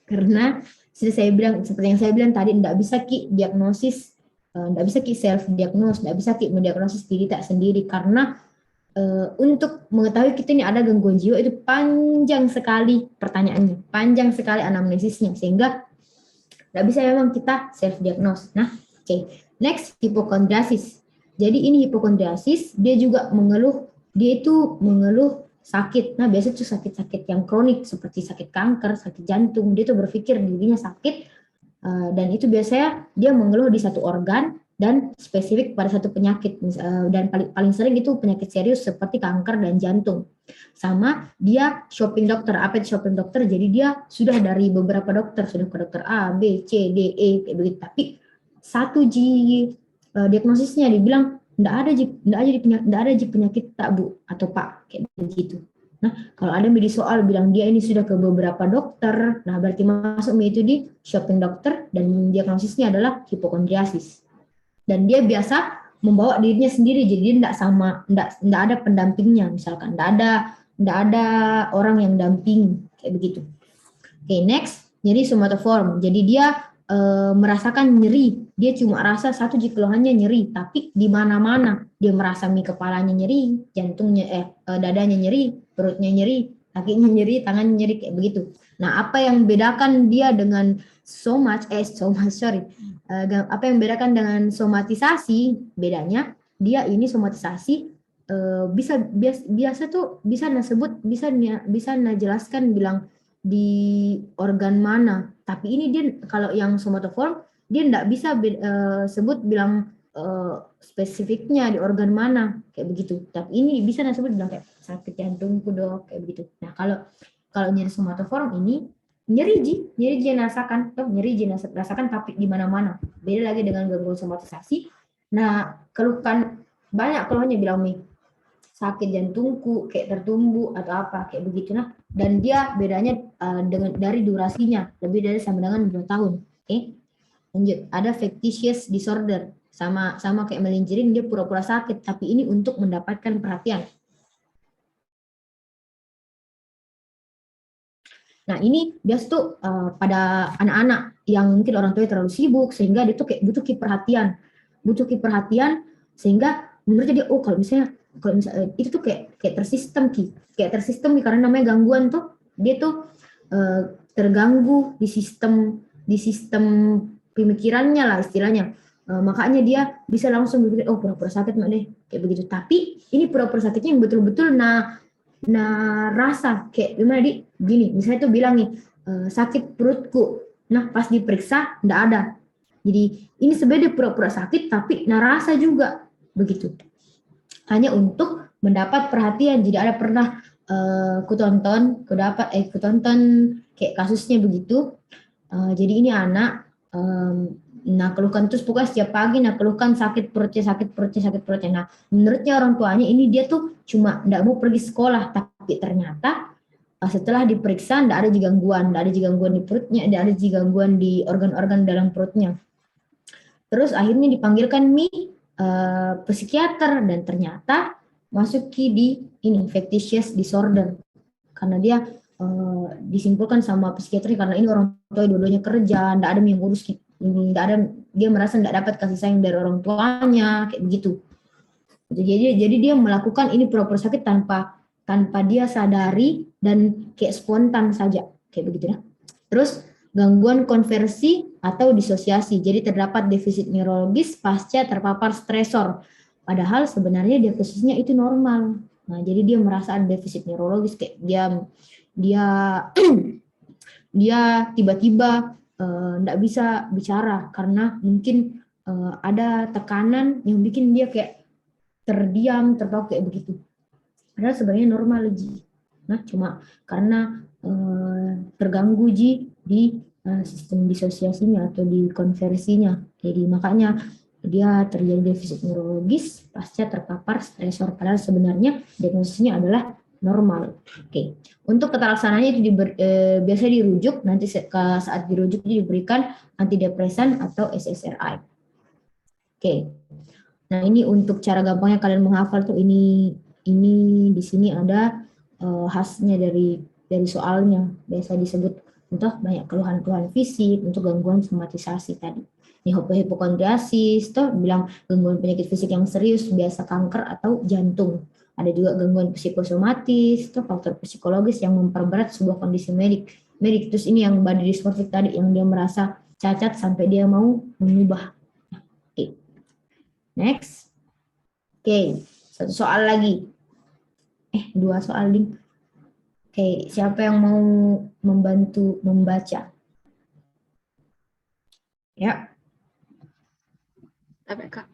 Speaker 3: karena seperti yang saya bilang tadi, nggak bisa diagnosis, nggak bisa self diagnose, nggak bisa mendiagnosis diri tak sendiri karena untuk mengetahui kita ini ada gangguan jiwa itu panjang sekali pertanyaannya, panjang sekali anamnesisnya, sehingga nggak bisa memang kita self diagnose. Nah, oke. Next, hipokondriasis. Jadi ini hipokondriasis, dia itu mengeluh sakit. Nah, biasanya itu sakit-sakit yang kronik seperti sakit kanker, sakit jantung. Dia tuh berpikir dirinya sakit dan itu biasanya dia mengeluh di satu organ dan spesifik pada satu penyakit, dan paling sering itu penyakit serius seperti kanker dan jantung. Sama dia shopping dokter. Apa itu shopping dokter? Jadi dia sudah dari beberapa dokter, sudah ke dokter A, B, C, D, E kayak begitu. Tapi satu diagnosisnya dibilang enggak ada penyakit tak Bu atau Pak kayak begitu. Nah, kalau ada di soal bilang dia ini sudah ke beberapa dokter, nah berarti masuk itu di shopping dokter dan diagnosisnya adalah hipokondriasis. Dan dia biasa membawa dirinya sendiri, jadi dia enggak ada pendampingnya, misalkan enggak ada orang yang damping kayak begitu. Oke, next, nyeri somatoform. Jadi dia merasakan nyeri, dia cuma rasa satu keluhannya nyeri, tapi di mana-mana dia merasa kepalanya nyeri, jantungnya dadanya nyeri, perutnya nyeri, kakinya nyeri, tangannya nyeri kayak begitu. Nah, apa yang bedakan dia dengan apa yang bedakan dengan somatisasi? Bedanya dia ini somatisasi bisa jelaskan bilang di organ mana, tapi ini dia kalau yang somatoform dia enggak bisa sebut bilang spesifiknya di organ mana kayak begitu. Tapi ini bisa sebut bilang kayak sakit jantungku dok kayak begitu. Nah, kalau nyeri somatoform ini nyeri dia rasakan, tuh nyeri dia rasakan tapi di mana-mana. Beda lagi dengan gangguan somatisasi. Nah, keluhkan banyak keluhannya bilang Mi, sakit jantungku kayak tertumbu atau apa kayak begitu nah. Dan dia bedanya dengan dari durasinya lebih dari sampai dengan 2 tahun. Oke. Lanjut, ada factitious disorder. Sama kayak melinjirin, dia pura-pura sakit tapi ini untuk mendapatkan perhatian. Nah, ini biasa tuh pada anak-anak yang mungkin orang tuanya terlalu sibuk sehingga dia tuh kayak butuh perhatian sehingga menurutnya dia kalau misalnya itu tuh kayak tersistem karena namanya gangguan tuh dia tuh terganggu di sistem pemikirannya lah istilahnya. Makanya dia bisa langsung berpikir pura-pura sakit mak deh kayak begitu. Tapi ini pura-pura sakitnya yang betul-betul rasa kayak gimana gini misalnya tuh bilang nih sakit perutku, nah pas diperiksa enggak ada, jadi ini sebenarnya pura-pura sakit tapi rasa juga begitu, hanya untuk mendapat perhatian. Jadi ada pernah kutonton kayak kasusnya begitu. Jadi ini anak keluhkan terus pokoknya setiap pagi keluhkan sakit perutnya. Nah, menurutnya orang tuanya ini dia tuh cuma enggak mau pergi sekolah, tapi ternyata setelah diperiksa enggak ada gangguan di perutnya, enggak ada gangguan di organ-organ dalam perutnya. Terus akhirnya dipanggilkan psikiater dan ternyata masuk di ini factitious disorder karena dia disimpulkan sama psikiater karena ini orang tua dua-duanya kerja, enggak ada yang ngurus, enggak ada, dia merasa enggak dapat kasih sayang dari orang tuanya kayak begitu. Jadi dia melakukan ini pura-pura sakit tanpa dia sadari dan kayak spontan saja kayak begitu ya. Terus gangguan konversi atau disosiasi. Jadi terdapat defisit neurologis pasca terpapar stresor. Padahal sebenarnya defisitnya itu normal. Nah, jadi dia merasa ada defisit neurologis kayak dia tiba-tiba enggak bisa bicara karena mungkin ada tekanan yang bikin dia kayak terdiam, terpaku kayak begitu. Padahal sebenarnya normal Nah, cuma karena terganggu di sistem disosiasinya atau di konversinya. Jadi makanya dia terjadi defisit neurologis pasca terpapar stresor. Padahal sebenarnya diagnosisnya adalah normal. Oke. Untuk ketelaksanaannya itu biasa dirujuk, nanti saat dirujuk diberikan antidepresan atau SSRI. Oke. Nah, ini untuk cara gampangnya kalian menghafal tuh ini di sini ada khasnya dari soalnya. Biasa disebut untuk banyak keluhan-keluhan fisik, untuk gangguan somatisasi tadi. Ini hipokondriasis, tuh bilang gangguan penyakit fisik yang serius, biasa kanker atau jantung. Ada juga gangguan psikosomatis, tuh faktor psikologis yang memperberat sebuah kondisi medik. Terus ini yang body dysmorphic tadi, yang dia merasa cacat sampai dia mau mengubah. Oke. Next. Oke, satu soal lagi. 2 soal nih. Oke, siapa yang mau membantu membaca? Ya.
Speaker 12: Tapi Kak.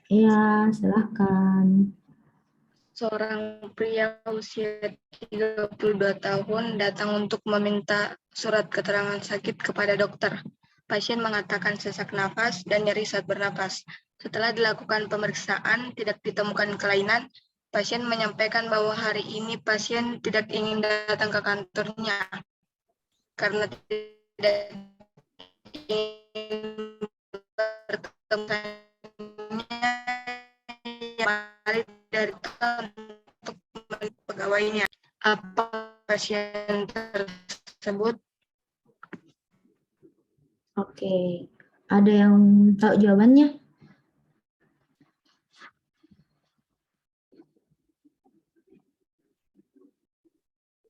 Speaker 3: Ya, silahkan.
Speaker 12: Seorang pria usia 32 tahun datang untuk meminta surat keterangan sakit kepada dokter. Pasien mengatakan sesak nafas dan nyeri saat bernapas. Setelah dilakukan pemeriksaan, tidak ditemukan kelainan. Pasien menyampaikan bahwa hari ini pasien tidak ingin datang ke kantornya karena tidak ingin bertemu dari untuk pegawainya. Apa pasien tersebut?
Speaker 3: Oke, ada yang tahu jawabannya?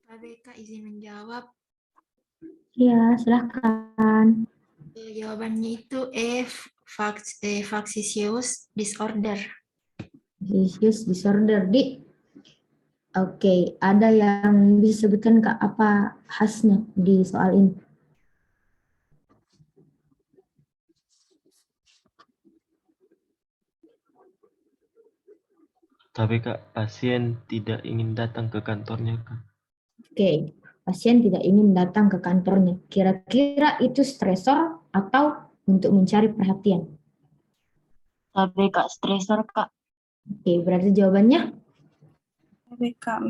Speaker 13: Pak BK izin menjawab.
Speaker 3: Ya, silahkan.
Speaker 13: Jawabannya itu factitious disorder.
Speaker 3: Factitious disorder, Oke, ada yang bisa sebutkan Kak apa khasnya di soal ini?
Speaker 8: Tapi Kak, pasien tidak ingin datang ke kantornya Kak.
Speaker 3: Oke, pasien tidak ingin datang ke kantornya. Kira-kira itu stresor atau untuk mencari perhatian?
Speaker 5: Tapi Kak, stresor Kak.
Speaker 3: Oke, berarti jawabannya?
Speaker 9: Tapi Kak,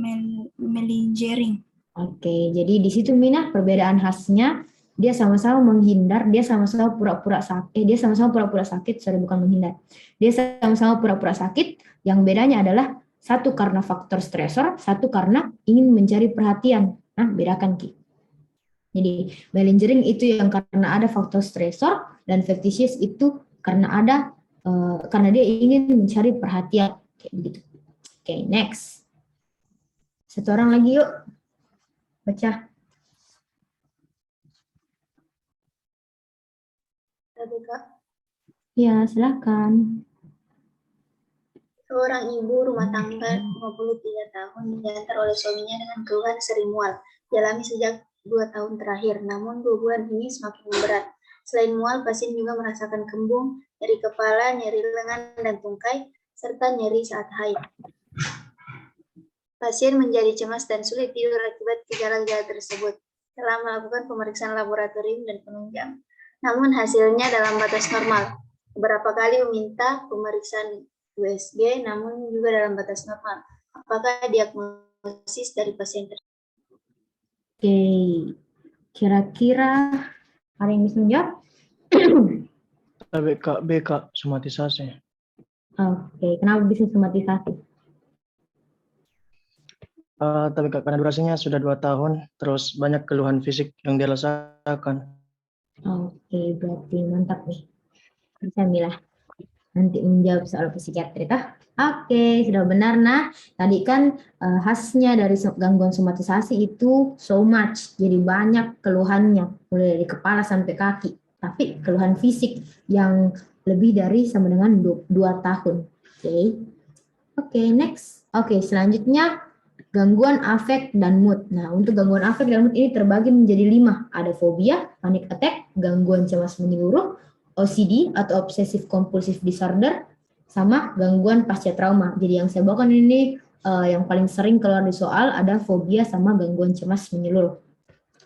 Speaker 9: melingering.
Speaker 3: Oke, jadi di situ Mina perbedaan khasnya dia sama-sama menghindar, dia sama-sama pura-pura sakit, sorry bukan menghindar. Dia sama-sama pura-pura sakit, yang bedanya adalah satu karena faktor stresor, satu karena ingin mencari perhatian. Nah, bedakan Ki. Jadi malingering itu yang karena ada faktor stresor dan factitious itu karena karena dia ingin mencari perhatian kayak begitu. Oke, next. Satu orang lagi yuk. Baca.
Speaker 13: Tapi Kak,
Speaker 3: Ya, silakan.
Speaker 13: seorang ibu rumah tangga 53 tahun diantar oleh suaminya dengan keluhan sering mual. Dialami sejak 2 tahun terakhir, namun 2 bulan ini semakin memberat. Selain mual, pasien juga merasakan kembung, nyeri kepala, nyeri lengan dan tungkai, serta nyeri saat haid. Pasien menjadi cemas dan sulit tidur akibat gejala-gejala tersebut. Telah melakukan pemeriksaan laboratorium dan penunjang, namun hasilnya dalam batas normal. Beberapa kali meminta pemeriksaan USG, namun juga dalam batas normal. Apakah diagnosis dari pasien tersebut?
Speaker 3: Oke, kira-kira ada yang bisa menjawab?
Speaker 14: BK, somatisasi.
Speaker 3: Oke, kenapa bisa somatisasi?
Speaker 14: Tapi Kak, karena durasinya sudah 2 tahun, terus banyak keluhan fisik yang dirasakan.
Speaker 3: Oke, berarti mantap nih. Bisa Mila nanti menjawab soal psikiatri kah? Oke, sudah benar. Nah, tadi kan khasnya dari gangguan somatisasi itu so much, jadi banyak keluhannya, mulai dari kepala sampai kaki. Tapi keluhan fisik yang lebih dari sama dengan 2 tahun. Oke, next. Oke, selanjutnya gangguan afek dan mood. Nah, untuk gangguan afek dan mood ini terbagi menjadi 5. Ada fobia, panic attack, gangguan cemas menyeluruh, OCD atau obsessive compulsive disorder, sama gangguan pasca trauma. Jadi yang saya bawakan ini yang paling sering keluar di soal ada fobia sama gangguan cemas menyeluruh.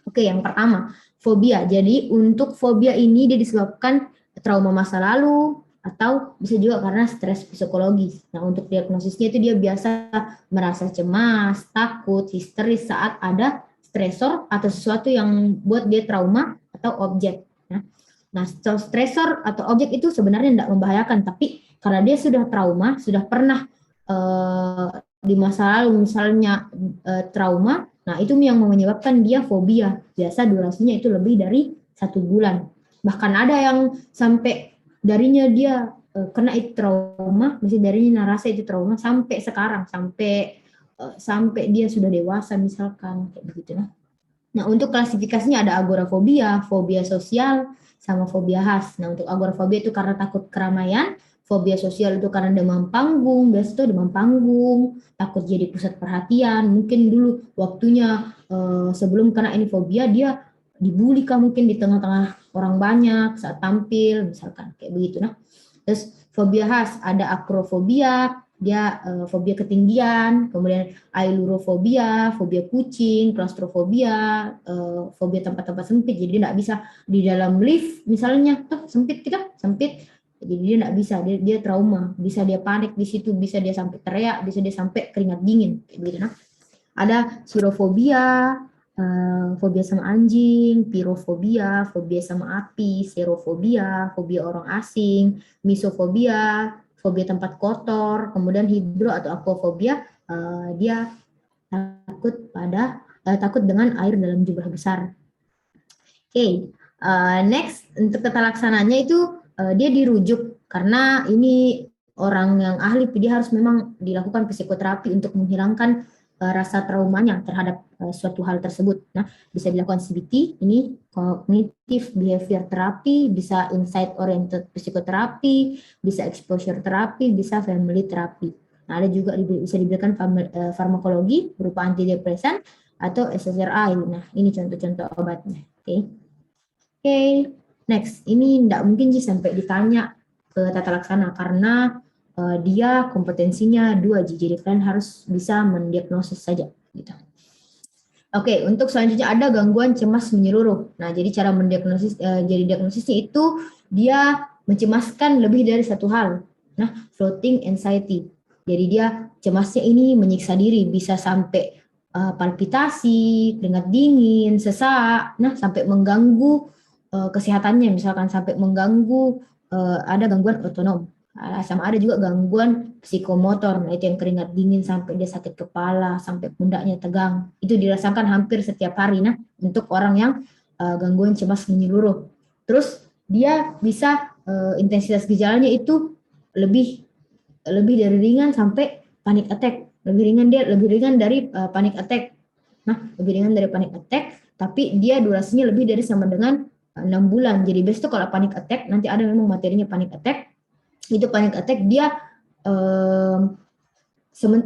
Speaker 3: Oke, yang pertama, fobia. Jadi untuk fobia ini dia disebabkan trauma masa lalu, atau bisa juga karena stres psikologis. Nah, untuk diagnosisnya itu dia biasa merasa cemas, takut, histeris saat ada stresor atau sesuatu yang buat dia trauma atau objek. Nah, stresor atau objek itu sebenarnya tidak membahayakan, tapi karena dia sudah trauma, sudah pernah di masa lalu misalnya trauma, nah itu yang menyebabkan dia fobia. Biasa durasinya itu lebih dari 1 bulan. Bahkan ada yang sampai darinya dia kena itu trauma, masih darinya rasa itu trauma sampai sekarang, sampai dia sudah dewasa misalkan kayak begitu. Nah, untuk klasifikasinya ada agorafobia, fobia sosial, sama fobia khas. Nah, untuk agorafobia itu karena takut keramaian, fobia sosial itu karena demam panggung, biasa itu demam panggung, takut jadi pusat perhatian. Mungkin dulu waktunya sebelum kena ini fobia dia dibully kah mungkin di tengah-tengah orang banyak saat tampil misalkan kayak begitu. Nah, terus fobia khas ada akrofobia, dia fobia ketinggian, kemudian ailurofobia, fobia kucing, klaustrofobia, fobia tempat-tempat sempit, jadi dia tidak bisa di dalam lift misalnya, tuh sempit kita sempit, jadi dia tidak bisa, dia trauma, bisa dia panik di situ, bisa dia sampai teriak, bisa dia sampai keringat dingin kayak gitu. Nah, ada xerofobia, fobia sama anjing, pirofobia, fobia sama api, serofobia, fobia orang asing, misofobia, fobia tempat kotor, kemudian hidro atau aquafobia, dia takut dengan air dalam jumlah besar. Oke, next untuk tata laksananya itu dia dirujuk karena ini orang yang ahli, dia harus memang dilakukan psikoterapi untuk menghilangkan rasa traumanya terhadap suatu hal tersebut. Nah, bisa dilakukan CBT, ini cognitive behavior therapy, bisa insight oriented psikoterapi, bisa exposure terapi, bisa family therapy. Nah, ada juga bisa diberikan farmakologi berupa antidepresan atau SSRI. Nah, ini contoh-contoh obatnya. Oke, next. Ini tidak mungkin sih sampai ditanya ke tata laksana karena dia kompetensinya 2, jadi kalian harus bisa mendiagnosis saja gitu. Oke, untuk selanjutnya ada gangguan cemas menyeluruh. Nah, jadi cara mendiagnosis, jadi diagnosisnya itu dia mencemaskan lebih dari satu hal. Nah, floating anxiety. Jadi dia cemasnya ini menyiksa diri, bisa sampai palpitasi, keringat dingin, sesak, nah sampai mengganggu kesehatannya, misalkan sampai mengganggu ada gangguan otonom. Sama ada juga gangguan psikomotor, nah itu yang keringat dingin sampai dia sakit kepala, sampai pundaknya tegang. Itu dirasakan hampir setiap hari. Nah, untuk orang yang gangguan cemas menyeluruh. Terus dia bisa intensitas gejalanya itu lebih dari ringan sampai panic attack. Lebih ringan dari panic attack. Nah, lebih ringan dari panic attack, tapi dia durasinya lebih dari sama dengan 6 bulan. Jadi besok kalau panic attack, nanti ada memang materinya panic attack. Itu panic attack dia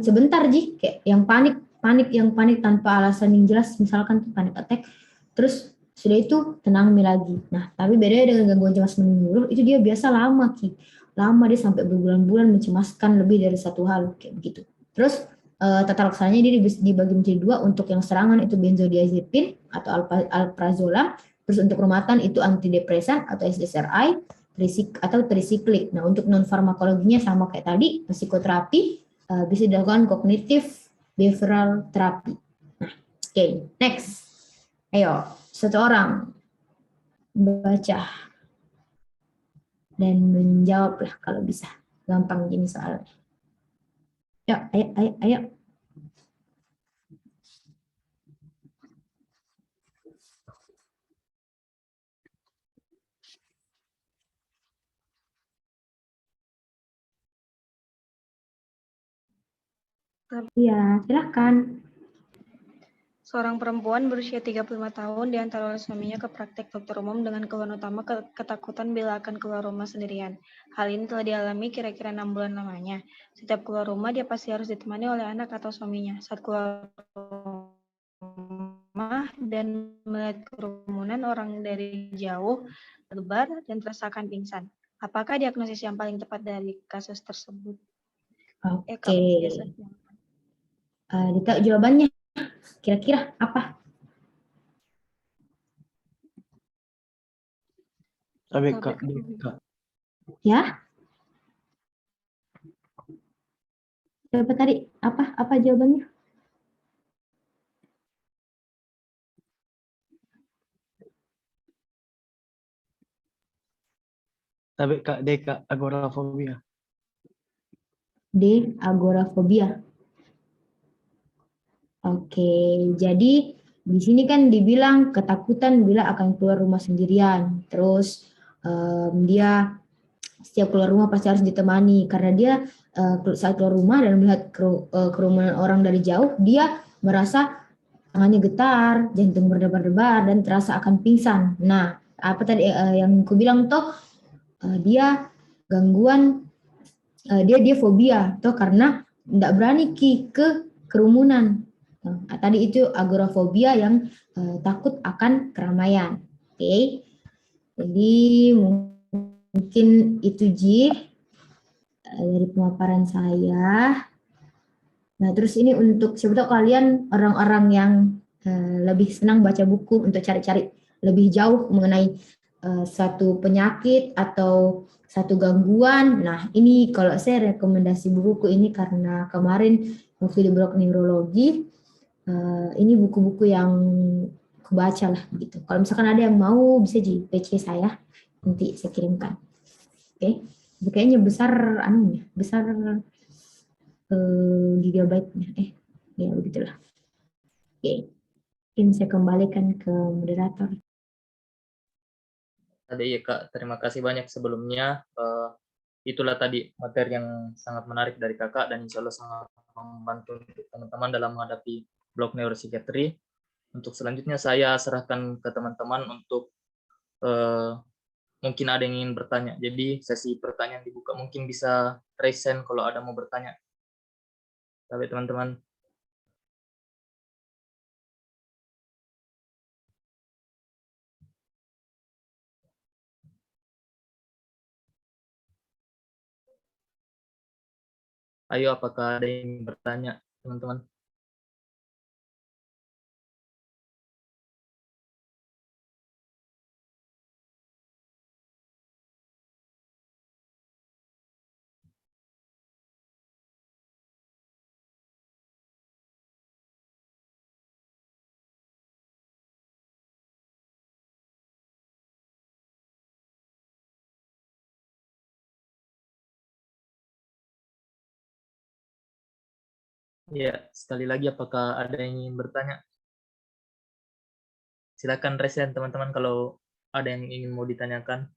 Speaker 3: sebentar kayak yang panik tanpa alasan yang jelas, misalkan panic attack, terus sudah itu tenang lagi. Nah, tapi bedanya dengan gangguan cemas menyeluruh, itu dia biasa lama dia sampai berbulan-bulan mencemaskan lebih dari satu hal kayak begitu. Terus tata laksananya dia dibagi menjadi dua. Untuk yang serangan itu benzodiazepin atau alprazolam, terus untuk rumatan itu antidepresan atau SSRI atau trisiklik. Nah, untuk non farmakologinya sama kayak tadi, psikoterapi, bisa dilakukan kognitif behavioral therapy. Nah, oke, next. Ayo, satu orang baca dan menjawab lah kalau bisa. Gampang gini soalnya. Ayo. Iya, silakan.
Speaker 12: Seorang perempuan berusia 35 tahun diantar oleh suaminya ke praktek dokter umum dengan keluhan utama ketakutan bila akan keluar rumah sendirian. Hal ini telah dialami kira-kira 6 bulan lamanya. Setiap keluar rumah, dia pasti harus ditemani oleh anak atau suaminya. Saat keluar rumah dan melihat kerumunan orang dari jauh, lebar, dan terasakan pingsan. Apakah diagnosis yang paling tepat dari kasus tersebut?
Speaker 3: Oke. Dita, jawabannya kira-kira apa?
Speaker 14: ABK.
Speaker 3: Ya? Coba tadi apa jawabannya?
Speaker 14: ABK, DK, agorafobia.
Speaker 3: D, agorafobia. Oke, jadi di sini kan dibilang ketakutan bila akan keluar rumah sendirian. Terus dia setiap keluar rumah pasti harus ditemani karena dia saat keluar rumah dan melihat kerumunan orang dari jauh, dia merasa tangannya getar, jantung berdebar-debar dan terasa akan pingsan. Nah, apa tadi yang aku bilang tuh dia gangguan dia fobia tuh karena tidak berani ke kerumunan. Nah, tadi itu agorafobia yang takut akan keramaian. Oke. Jadi mungkin itu dari pemaparan saya. Nah, terus ini untuk siapa tahu kalian orang-orang yang lebih senang baca buku untuk cari-cari lebih jauh mengenai satu penyakit atau satu gangguan. Nah, ini kalau saya rekomendasi buku ini karena kemarin waktu di blog neurologi, ini buku-buku yang kebaca lah gitu. Kalau misalkan ada yang mau bisa di PC saya, nanti saya kirimkan. Oke, kayaknya besar besar gigabyte-nya. Ya begitulah. Oke, mungkin saya kembalikan ke moderator.
Speaker 1: Tadi ya Kak, terima kasih banyak sebelumnya. Itulah tadi materi yang sangat menarik dari Kakak dan insya Allah sangat membantu teman-teman dalam menghadapi blok neuropsikiatri. Untuk selanjutnya saya serahkan ke teman-teman untuk mungkin ada yang ingin bertanya. Jadi sesi pertanyaan dibuka, mungkin bisa raise hand kalau ada mau bertanya. Sampai teman-teman. Ayo, apakah ada yang ingin bertanya, teman-teman? Ya, sekali lagi apakah ada yang ingin bertanya? Silakan resen teman-teman kalau ada yang ingin mau ditanyakan.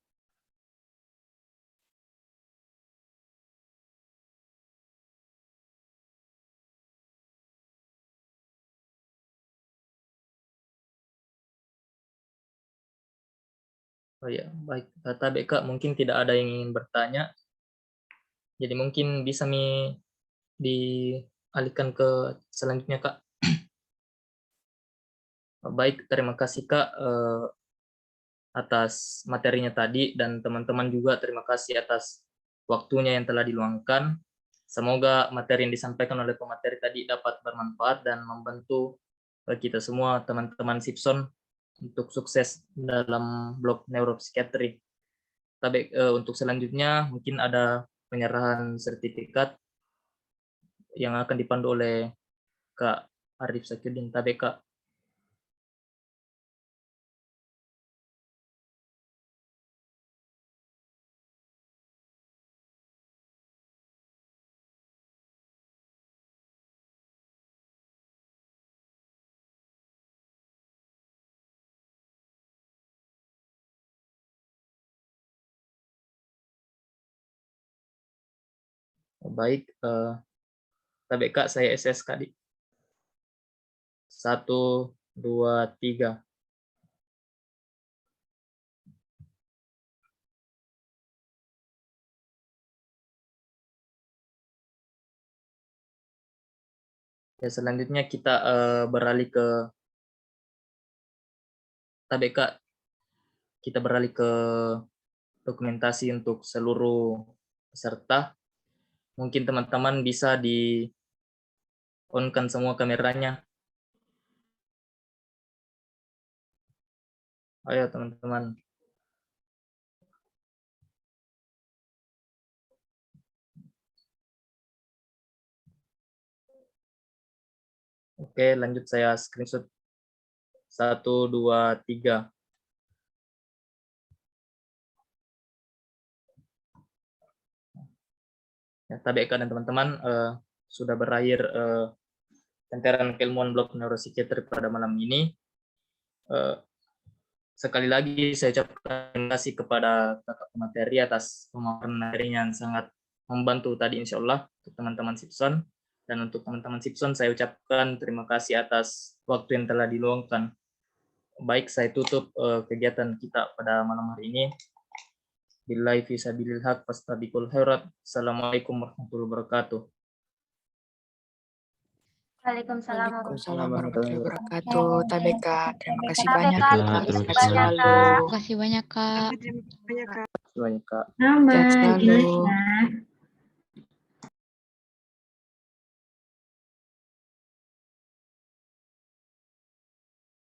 Speaker 1: Oh ya, baik. Kata BK mungkin tidak ada yang ingin bertanya. Jadi mungkin bisa dialihkan ke selanjutnya, Kak. Baik, terima kasih Kak atas materinya tadi, dan teman-teman juga terima kasih atas waktunya yang telah diluangkan. Semoga materi yang disampaikan oleh pemateri tadi dapat bermanfaat dan membantu kita semua teman-teman Sipson untuk sukses dalam blok neuropsikiatri. Tapi untuk selanjutnya mungkin ada penyerahan sertifikat yang akan dipandu oleh Kak Arif Sakyudin TBK. Baik, TBK saya SS Kak. 1, 2, 3. Ya, selanjutnya kita beralih ke TBK. Kita beralih ke dokumentasi untuk seluruh peserta. Mungkin teman-teman bisa di-on-kan semua kameranya. Ayo teman-teman. Oke, lanjut saya screenshot. 1, 2, 3. Ya, TBK dan teman-teman sudah berakhir penteran keilmuan blok neuropsikiatri pada malam ini. Sekali lagi saya ucapkan terima kasih kepada kakak pemateri atas pemaparan materinya yang sangat membantu tadi insya Allah untuk teman-teman Sipson. Dan untuk teman-teman Sipson saya ucapkan terima kasih atas waktu yang telah diluangkan. Baik, saya tutup kegiatan kita pada malam hari ini. Billahi fi sabilil haq fastabiqul khairat. Assalamualaikum warahmatullahi wabarakatuh.
Speaker 13: Waalaikumsalam
Speaker 15: warahmatullahi wabarakatuh. TBK, terima kasih banyak.
Speaker 8: Terima kasih
Speaker 15: Selalu.
Speaker 11: Terima kasih banyak, Kak.
Speaker 1: Terima kasih banyak Kak.
Speaker 3: Aman.
Speaker 15: Sehat selalu.